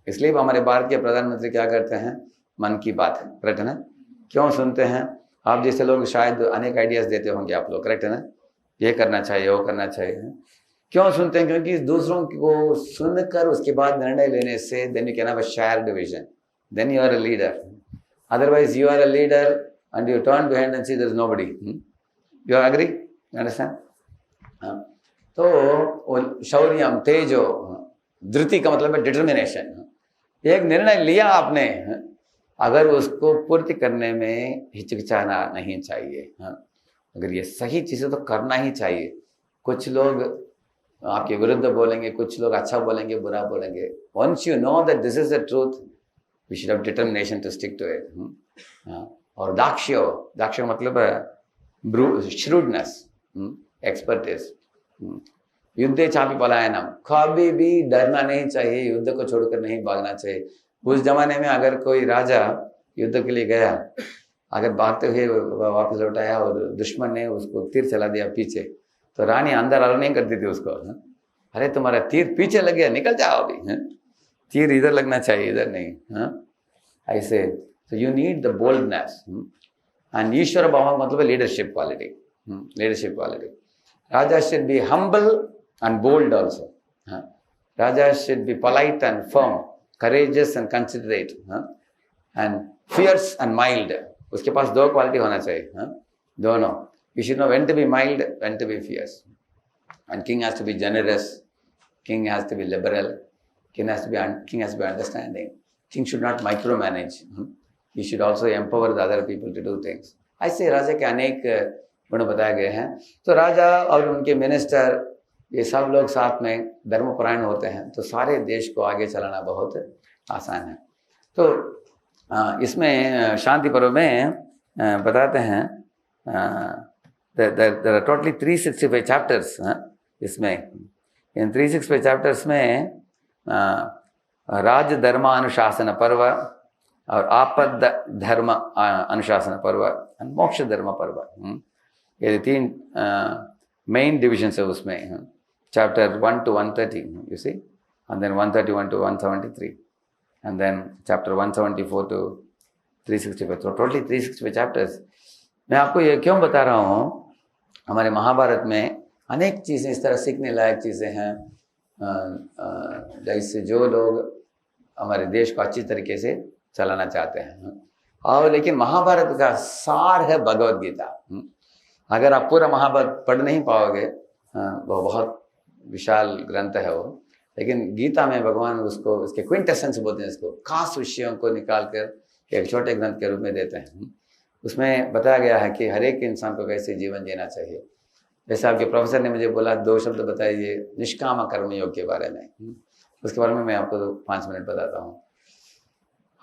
इसलिए हमारे भारत के प्रधानमंत्री क्या करते हैं, मन की बात, करेक्ट है ना। क्यों सुनते हैं, आप जैसे लोग शायद अनेक आइडियाज देते होंगे आप लोग, करेक्ट है ना। ये करना चाहिए, वो करना चाहिए। क्यों सुनते हैं, क्योंकि दूसरों को सुनकर उसके बाद निर्णय लेने से then you can have a shared vision, then you are a leader. Otherwise you are a leader and you turn behind and see there is nobody. You agree? You understand? तो शौर्यम तेजो, धृति का मतलब है डिटर्मिनेशन। एक निर्णय लिया आपने, अगर उसको पूर्ति करने में हिचकिचाना नहीं चाहिए। अगर ये सही चीज़ है तो करना ही चाहिए। कुछ लोग आपके विरुद्ध बोलेंगे, कुछ लोग अच्छा बोलेंगे, बुरा बोलेंगे। Once you know that this is the truth, we should have determination to stick to it. और दाक्ष्य मतलब श्रूडनेस, एक्सपर्टिस। युद्धे चापि पलायनम, कभी भी डरना नहीं चाहिए, युद्ध को छोड़कर नहीं भागना चाहिए। उस जमाने में अगर कोई राजा युद्ध के लिए गया, अगर भागते हुए वापस लौट आया और दुश्मन ने उसको तीर चला दिया पीछे, तो रानी अंदर अलाउ नहीं करती थी उसको। अरे तुम्हारा तीर पीछे लग गया, निकल जाओ अभी, तीर इधर लगना चाहिए, इधर नहीं। ऐसे तो you need the boldness. And ईश्वर भाव मतलब leadership quality, leadership quality. Raja should be humble and bold also. Raja should be polite and firm, courageous and considerate, and fierce and mild. उसके पास 2 क्वालिटी होना चाहिए, दोनों। You should know when to be mild, when to be fierce. And king has to be generous, king has to be liberal, king has to be understanding. King should not micromanage. He should also empower the other people to do things. ऐसे राजा के अनेक गुण बताए गए हैं। तो राजा और उनके मिनिस्टर ये सब लोग साथ में धर्मपरायण होते हैं, तो सारे देश को आगे चलाना बहुत आसान है। तो इसमें शांति पर्व में बताते हैं there are totally 365 chapters इसमें। इन 365 चैप्टर्स में राज धर्मानुशासन पर्व और आपद धर्म अनुशासन पर्व और मोक्ष धर्म पर्व, ये 3 मेन डिविजन्स है उसमें। Chapter 1 to 130 you see, and then 131 to 173, and then chapter 174 to 365। तो टोटली 365 चैप्टर्स। मैं आपको ये क्यों बता रहा हूँ, हमारे महाभारत में अनेक चीज़ें इस तरह सीखने लायक चीज़ें हैं, जैसे जो लोग हमारे देश को अच्छी तरीके से चलाना चाहते हैं। और लेकिन महाभारत का सार है भगवद गीता। अगर आप पूरा महाभारत पढ़ नहीं पाओगे, वो बहुत विशाल ग्रंथ है वो, लेकिन गीता में भगवान उसको उसके क्विंटेसेंस बोलते हैं, इसको खास विषयों को निकाल कर एक छोटे ग्रंथ के रूप में देते हैं। उसमें बताया गया है कि हर एक इंसान को कैसे जीवन जीना चाहिए। जैसे आपके प्रोफेसर ने मुझे बोला 2 शब्द बताइए निष्काम कर्मयोग के बारे में, उसके बारे में मैं आपको 5 मिनट बताता हूँ।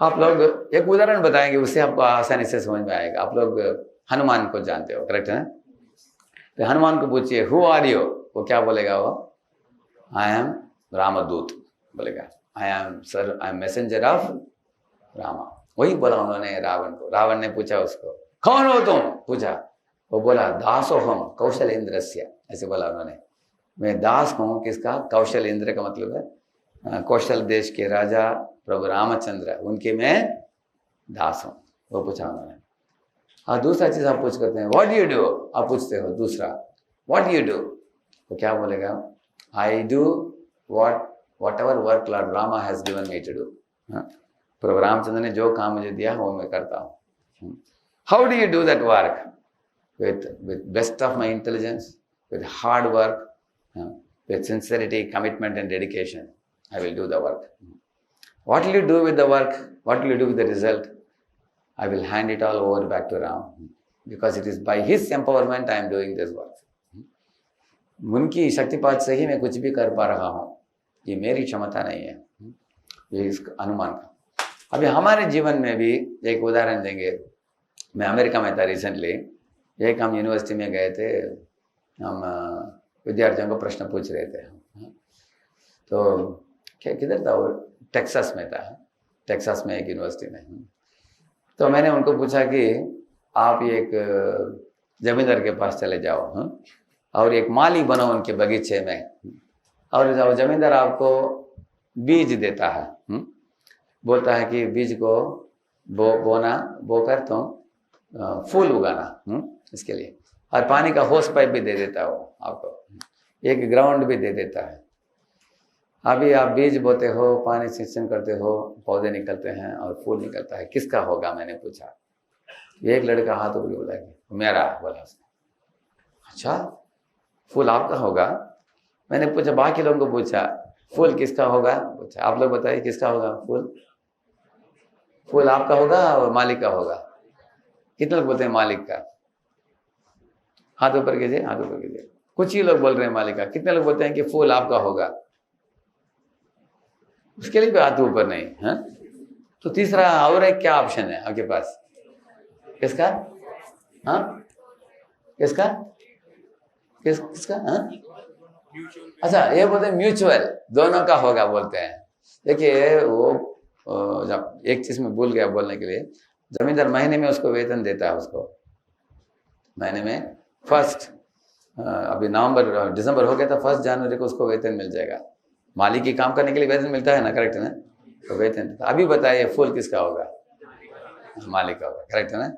आप लोग एक उदाहरण बताएंगे, उससे आपको आसानी से समझ में आएगा। आप लोग हनुमान को जानते हो, करेक्ट है ना। तो हनुमान को पूछिए हु आर यू, वो क्या बोलेगा, वो आई एम रामदूत बोलेगा, I am messenger of Rama. वही बोला उन्होंने रावण को। रावण ने पूछा उसको, कौन हो तुम, पूछा। वो बोला, दासोहम कौशलेंद्रस्य, ऐसे बोला उन्होंने, मैं दास हूँ किसका, कौशलेंद्र का मतलब है कौशल देश के राजा प्रभु रामचंद्र, उनके मैं दास हूँ। वो पूछा उन्होंने। हाँ, दूसरा चीज आप पूछ करते हैं, व्हाट डू यू डू, आप पूछते हो दूसरा, व्हाट डू यू डू, तो क्या बोलेगा, I do whatever work Lord Rama has given me to do. प्रभु रामचंद्र ने जो काम मुझे दिया वो मैं करता हूँ। How do you do that work, with best of my intelligence, with hard work, with sincerity, commitment and dedication, I will do the work. What will you do with the work? What will you do with the result? I will hand it all over back to Ram, because it is by his empowerment I am doing this work. उनकी शक्तिपात से ही मैं कुछ भी कर पा रहा हूँ, ये मेरी क्षमता नहीं है, ये इस अनुमान का। अभी हमारे जीवन में भी एक उदाहरण देंगे। मैं अमेरिका में था रिसेंटली, एक हम यूनिवर्सिटी में गए थे, हम विद्यार्थियों को प्रश्न पूछ रहे थे। तो किधर था वो, टेक्सास में था, टेक्सास में एक यूनिवर्सिटी में। तो मैंने उनको पूछा कि आप एक जमींदार के पास चले जाओ और एक माली बनो उनके बगीचे में, और जमींदार आपको बीज देता है, बोलता है कि बीज को बोकर तुम फूल उगाना इसके लिए, और पानी का होस पाइप भी दे देता है वो आपको, एक ग्राउंड भी दे देता है। अभी आप बीज बोते हो, पानी सिंचन करते हो, पौधे निकलते हैं और फूल निकलता है, किसका होगा, मैंने पूछा। एक लड़का हाथ ऊपर बोला कि मेरा, बोला उसने। अच्छा, फूल आपका होगा? मैंने पूछा, बाकी लोगों को पूछा, फूल किसका होगा, पूछा, आप लोग बताइए किसका होगा फूल? फूल आपका होगा और मालिक का होगा? कितने लोग बोलते हैं मालिक का? हाथ ऊपर कीजिए, हाथ ऊपर कीजिए। कुछ ही लोग बोल रहे हैं मालिक का। कितने लोग बोलते हैं कि फूल आपका होगा? उसके लिए भी हाथ ऊपर नहीं है। तो तीसरा और एक क्या ऑप्शन है आपके पास? किसका? हाँ, किसका? किसका? हाँ, अच्छा, ये बोलते हैं म्यूचुअल, दोनों का होगा बोलते हैं। देखिए वो जब एक चीज में भूल गया बोलने के लिए, जमींदार महीने में उसको वेतन देता है, उसको महीने में फर्स्ट, अभी नवंबर दिसंबर हो गया था, 1 जनवरी को उसको वेतन मिल जाएगा। मालिक की काम करने के लिए वेतन मिलता है ना, करेक्ट है ना? तो वेतन, अभी बताइए फूल किसका होगा? मालिक का होगा, करेक्ट है ना?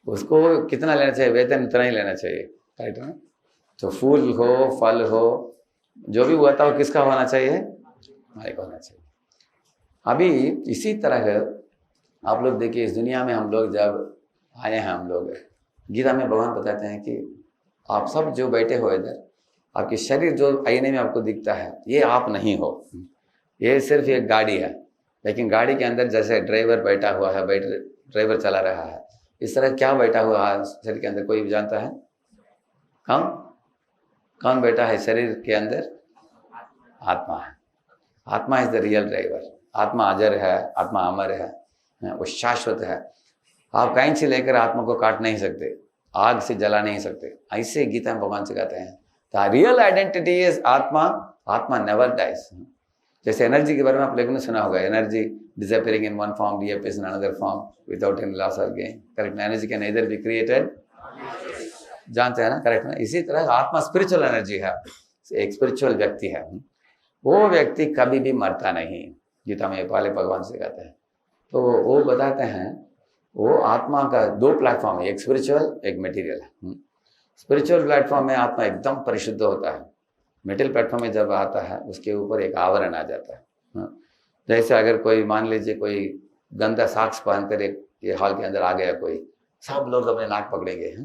उसको कितना लेना चाहिए वेतन? उतना ही लेना चाहिए, करेक्ट है ना? तो फूल हो, फल हो, जो भी हुआ था वो किसका होना चाहिए? मालिक का होना चाहिए। अभी इसी तरह आप लोग देखिए, इस दुनिया में हम लोग जब आए हैं, हम लोग, गीता में भगवान बताते हैं कि आप सब जो बैठे हो इधर, आपके शरीर जो आईने में आपको दिखता है, ये आप नहीं हो, ये सिर्फ एक गाड़ी है। लेकिन गाड़ी के अंदर जैसे ड्राइवर बैठा हुआ है, ड्राइवर चला रहा है, इस तरह क्या बैठा हुआ है शरीर के अंदर? कोई भी जानता है? कौन बैठा है शरीर के अंदर? आत्मा है। आत्मा इज द रियल ड्राइवर। आत्मा अजर है, आत्मा अमर है, वो शाश्वत है। आप कहीं से लेकर आत्मा को काट नहीं सकते, आग से जला नहीं सकते। ऐसे गीता में भगवान सिखाते हैं। द रियल आइडेंटिटी इज आत्मा। आत्मा नेवर डाइज। जैसे एनर्जी के बारे में आप लोगों ने सुना होगा, energy disappearing in one form, reappears in another form without any loss और gain, correct? Energy can either be created, जानते हैं ना, करेक्ट ना? इसी तरह आत्मा स्पिरिचुअल एनर्जी है, एक स्पिरिचुअल व्यक्ति है, वो व्यक्ति कभी भी मरता नहीं। गीता में पहले भगवान सिखाते हैं। तो वो बताते हैं, वो आत्मा का 2 प्लेटफॉर्म है, एक स्पिरिचुअल, एक मटेरियल है। स्पिरिचुअल प्लेटफॉर्म में आत्मा एकदम परिशुद्ध होता है। मेटल प्लेटफॉर्म में जब आता है, उसके ऊपर एक आवरण आ जाता है। जैसे अगर कोई, मान लीजिए कोई गंदा साक्स पहनकर ये हॉल के अंदर आ गया कोई, सब लोग अपने नाक पकड़ेंगे,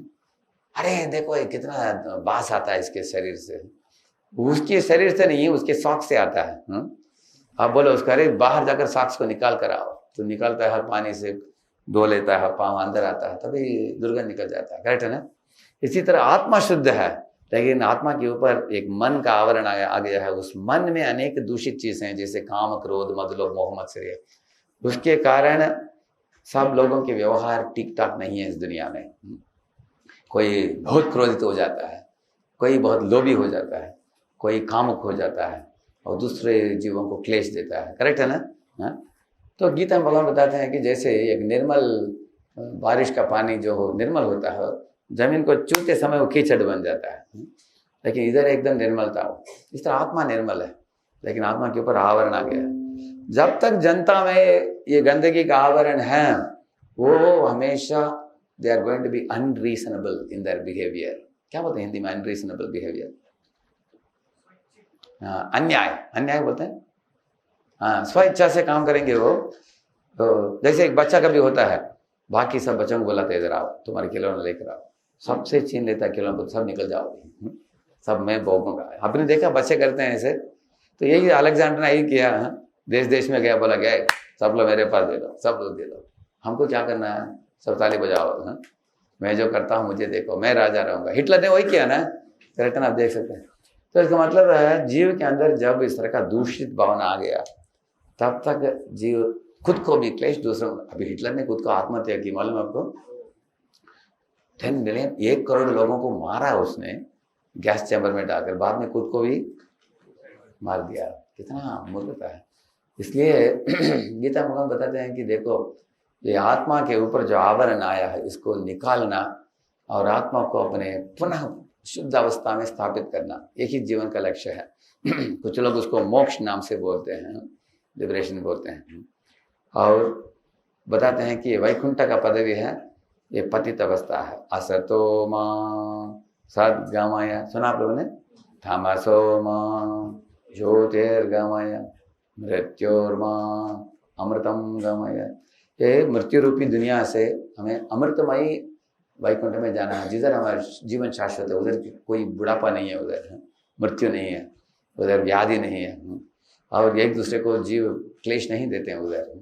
अरे देखो ये कितना बास आता है इसके शरीर से। उसके शरीर से नहीं, उसके सॉक्स से आता है। आप बोलो उसका, अरे बाहर जाकर सॉक्स को निकाल कर आओ, तो निकालता है, पानी से धो लेता है, पाँव अंदर आता है, तभी दुर्गंध निकल जाता है, करेक्ट है ना? इसी तरह आत्मा शुद्ध है, लेकिन आत्मा के ऊपर एक मन का आवरण आ गया है। उस मन में अनेक दूषित चीजें हैं, जैसे काम, क्रोध, मद, लोभ, मोह, मत्सर्य। उसके कारण सब लोगों के व्यवहार ठीक ठाक नहीं है इस दुनिया में। कोई बहुत क्रोधित हो जाता है, कोई बहुत लोभी हो जाता है, कोई कामुक हो जाता है, और दूसरे जीवों को क्लेश देता है, करेक्ट है ना? हाँ? तो गीता में भगवान बताते हैं कि जैसे एक निर्मल बारिश का पानी जो हो निर्मल होता है, जमीन को छूते समय वो कीचड़ बन जाता है, लेकिन इधर एकदम निर्मलता हो। इस तरह आत्मा निर्मल है, लेकिन आत्मा के ऊपर आवरण आ गया। जब तक जनता में ये गंदगी का आवरण है, वो हमेशा they are going to be unreasonable in their behaviour. क्या बोलते हैं हिंदी में अनरीजनेबल बिहेवियर? अन्याय, अन्याय बोलते हैं। हाँ, स्वेच्छा से काम करेंगे वो। तो जैसे एक बच्चा कभी होता है, बाकी सब बच्चों को बुलाते इधर आओ, तुम्हारे खिलौना लेकर आओ, सबसे छीन लेता है खिलौना, सब निकल जाओगे, सब मैं भोगूंगा। आपने देखा बच्चे करते हैं ऐसे। तो यही अलेक्जेंडर ने यही किया, देश देश में गया, बोला गया सब लोग मेरे पास दे दो, सब लोग दे दो, हमको क्या करना है, सब ताली बजाओ, मैं जो करता हूँ मुझे देखो, मैं राजा रहूंगा। हिटलर ने वही किया ना, करेक्ट ना? आप देख सकते हैं। तो इसका मतलब है जीव के अंदर जब इस तरह का दूषित भावना आ गया, तब तक जीव खुद को भी क्लेश, दूसरों। अभी हिटलर ने खुद को आत्महत्या की, मालूम आपको? 10 मिलियन, 1 करोड़ लोगों को मारा उसने गैस चैम्बर में डालकर, बाद में खुद को भी मार दिया। कितना मूर्खता है। इसलिए गीता भगवान बताते हैं कि देखो, ये आत्मा के ऊपर जो आवरण आया है, इसको निकालना और आत्मा को अपने पुनः शुद्ध अवस्था में स्थापित करना, एक ही जीवन का लक्ष्य है। कुछ लोग उसको मोक्ष नाम से बोलते हैं, लिबरेशन बोलते हैं, और बताते हैं कि ये वैकुंठ का पदवी है, ये पतित अवस्था है। असतो मां सद्गमय, सुना आप लोगों ने? तमसो मां ज्योतिर्गमय मृत्योर्मां अमृतम गमय। ये मृत्यु रूपी दुनिया से हमें अमृतमयी वैकुंठ में जाना है, जिधर हमारा जीवन शाश्वत है। उधर कोई बुढ़ापा नहीं है, उधर मृत्यु नहीं है, उधर व्याधि नहीं है, और एक दूसरे को जीव क्लेश नहीं देते हैं। उधर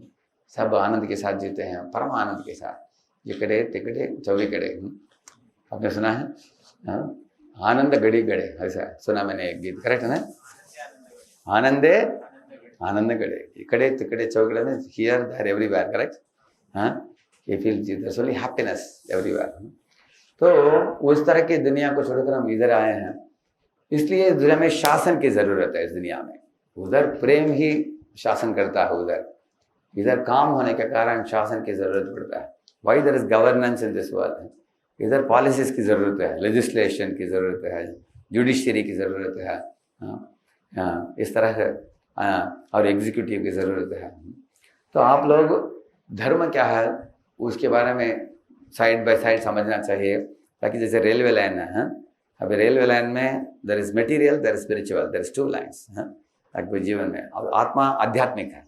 सब आनंद के साथ जीते हैं, परम आनंद के साथ। जिकड़े तिकड़े चौबीकड़े, आपने सुना है? आनंद गड़ी गड़े, ऐसा सुना मैंने एक गीत, करेक्ट है ना? आनंदे आनंद गड़े, इकड़े तिकड़े चौकड़े में, हियर देयर एवरीवेयर, करेक्ट? हाँ, ये feel there only happiness everywhere. तो उस तरह की दुनिया को छोड़कर हम इधर आए हैं, इसलिए दुनिया में शासन की जरूरत है। इस दुनिया में उधर प्रेम ही शासन करता है, इधर काम होने के कारण शासन की जरूरत पड़ता है। Why there is governance in this world? इधर पॉलिसीज की जरूरत है, लेजिस्लेशन की जरूरत है, जुडिशरी की जरूरत है, इस तरह से, और एग्जीक्यूटिव की जरूरत है। तो आप लोग धर्म क्या है उसके बारे में साइड बाय साइड समझना चाहिए, ताकि जैसे रेलवे लाइन है, अभी रेलवे लाइन में there is material, there is spiritual, there is 2 lines. आपके जीवन में आत्मा आध्यात्मिक है,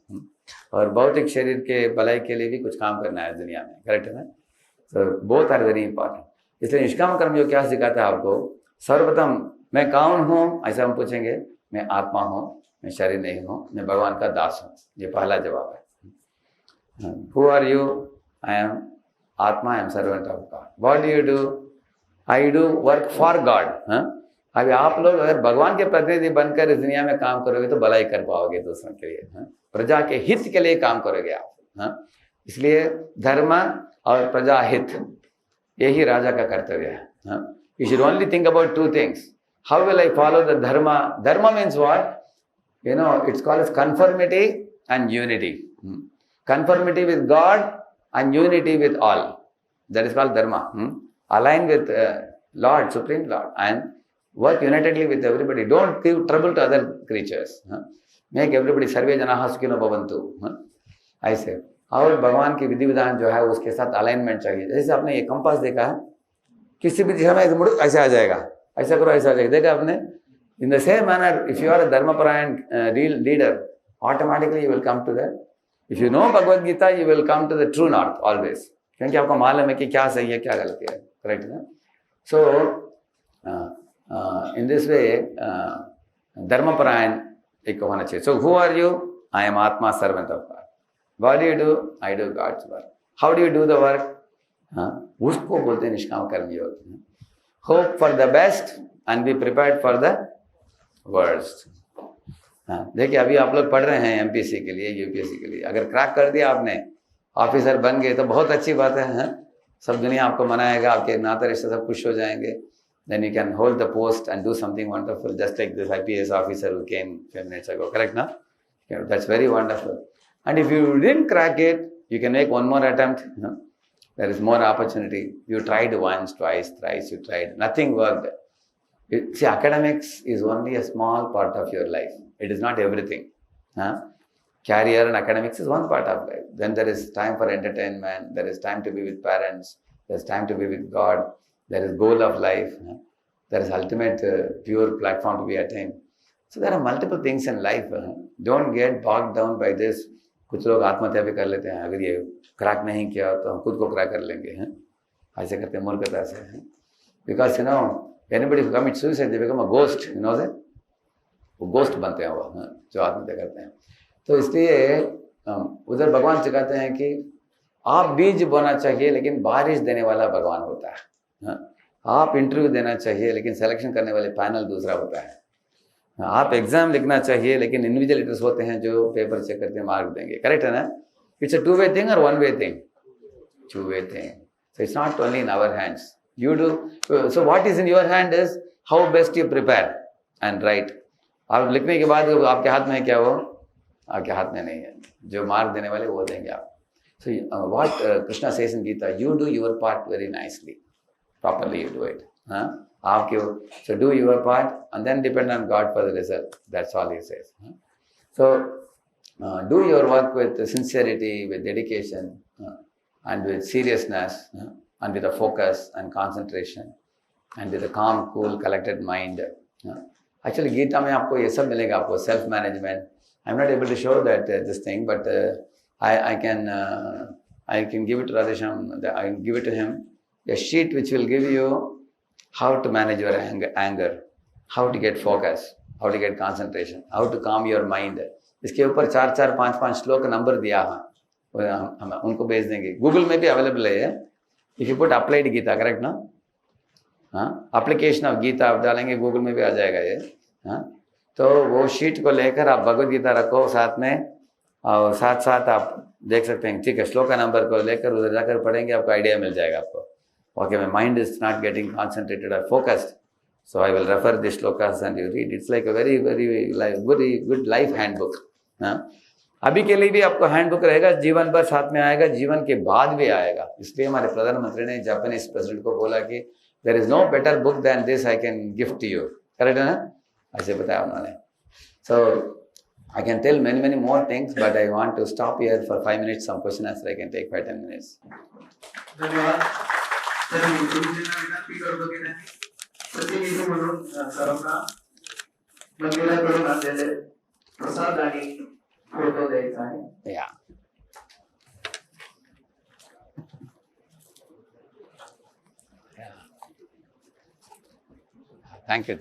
और भौतिक शरीर के भलाई के लिए भी कुछ काम करना है दुनिया में, करेक्ट है ना? तो बोथ आर वेरी इंपॉर्टेंट। इसलिए निष्काम कर्म योग क्या सिखाता है आपको? सर्वप्रथम मैं कौन हूँ, ऐसा हम पूछेंगे। मैं आत्मा हूँ, मैं शरीर नहीं हूँ, मैं भगवान का दास हूँ, ये पहला जवाब है। Who are you? I am आत्मा, I am servant of God. What do you do? I do work for God. अभी आप लोग अगर भगवान के प्रतिनिधि बनकर इस दुनिया में काम करोगे तो भलाई कर पाओगे दूसरों के लिए, प्रजा के हित के लिए काम करोगे आप। इसलिए धर्म और प्रजा हित, यही राजा का कर्तव्य है। You should only think about 2 things. How will I follow the धर्म? धर्म means what? You know, it's called as conformity and unity. Conformity with God and unity with all. That is called dharma. Align with Lord, Supreme Lord, and work unitedly with everybody. Don't give trouble to other creatures. Make everybody सर्वे जनाः सुखिनो भवन्तु, ऐसे। और भगवान की विधि विधान जो है उसके साथ अलाइनमेंट चाहिए। जैसे आपने ये कंपास देखा है, किसी भी दिशा में मुड़ ऐसे आ जाएगा, ऐसा करो ऐसा आ जाएगा, देखा आपने? In the same manner, if you are a Dharmaparayan leader, automatically you will come to that. If you know Bhagavad Gita, you will come to the true north always. क्योंकि आपको मालूम है कि क्या सही है क्या गलत है, correct ना? So, in this way, Dharmaparayan एक होना चाहिए. So, who are you? I am Atma, servant of God. What do you do? I do God's work. How do you do the work? उसको बोलते हैं निष्काम कर्म योग. Hope for the best and be prepared for the worst. देखिए अभी आप लोग पढ़ रहे हैं एमपीएससी के लिए, यूपीएससी के लिए। अगर क्रैक कर दिया आपने, ऑफिसर बन गए तो बहुत अच्छी बात है। सब दुनिया आपको मनाएगा, आपके नाते रिश्ते सब खुश हो जाएंगे। then you can hold the post and do something wonderful, just like this IPS officer who came a few minutes ago. Correct, no? That's very wonderful. And if you didn't crack it, you can make one more attempt. There is more opportunity. You tried once, twice, thrice, you tried. Nothing worked. See, academics is only a small part of your life. It is not everything. Career and academics is one part of life. Then there is time for entertainment. There is time to be with parents. There is time to be with God. There is goal of life. There is ultimate pure platform to be attained. So there are multiple things in life. Don't get bogged down by this. कुछ लोग आत्महत्या भी कर लेते हैं, अगर ये क्रैक नहीं किया तो हम खुद को क्रैक कर लेंगे, हैं ऐसे करते हैं मूर्खता से, because anybody who commits suicide they become a ghost, that वो ghost बनते हैं वो, जो आत्महत्या करते हैं. तो इसलिए उधर भगवान सिखाते हैं कि आप बीज बोना चाहिए लेकिन बारिश देने वाला भगवान होता है. आप इंटरव्यू देना चाहिए लेकिन सिलेक्शन करने वाले पैनल दूसरा होता है. आप एग्जाम लिखना चाहिए लेकिन इन्विजिलेटर्स होते हैं जो पेपर चेक करते हैं, मार्क देंगे. करेक्ट है ना? It's a two way thing और one way thing? Two way thing. So it's not only in our hands. You do. So what is in your hand is how best you prepare and write. आप लिखने के बाद आपके हाथ में है क्या? वो आपके हाथ में नहीं है. जो मार्क देने वाले वो देंगे आप. So what Krishna says in Gita, you do your part very nicely, properly you do it. आपके so do your part and then depend on God for the result. That's all he says. So do your work with sincerity, with dedication, and with seriousness. And with a focus and concentration and with a calm, cool, collected mind. Actually, Gita में आपको ये सब मिलेगा, आपको self management. I'm not able to show that this thing, but I can give it to Radhesham. I can give it to him a sheet which will give you how to manage your anger, how to get focus, how to get concentration, how to calm your mind. इसके ऊपर 4-4, 5-5 श्लोक नंबर दिया है, हम उनको भेज देंगे. गूगल में भी अवेलेबल है. If you put applied Gita, correct ना? application of Gita आप डालेंगे गूगल में भी आ जाएगा ये. तो वो शीट को लेकर आप भगवद गीता रखो साथ में, और साथ साथ आप देख सकते हैं, ठीक है, श्लोक का नंबर को लेकर उधर जाकर पढ़ेंगे, आपको आइडिया मिल जाएगा आपको. Okay, my mind is not getting concentrated or focused, so I will refer this shlokas and you read. It's like a very good life handbook. अभी के लिए भी आपको हैंडबुक रहेगा, जीवन भर साथ में आएगा, जीवन के बाद भी आएगा. इसलिए हमारे प्रधानमंत्री ने जापानीज प्रेसिडेंट को बोला कि there is no better book than this I can gift to you. Correct है ना? ऐसे बताया उन्होंने. So I can tell many more things, but I want to stop here for 5 minutes. Some question answer I can take 5-10 minutes. धन्यवाद. तर मी गुरुजींना विनंती करतो की त्यांनी प्रतिनिधी म्हणून सर्वांना मंदिराकडून आणलेले प्रसाद आणि फोटो द्यायचा आहे. Yeah. Thank you.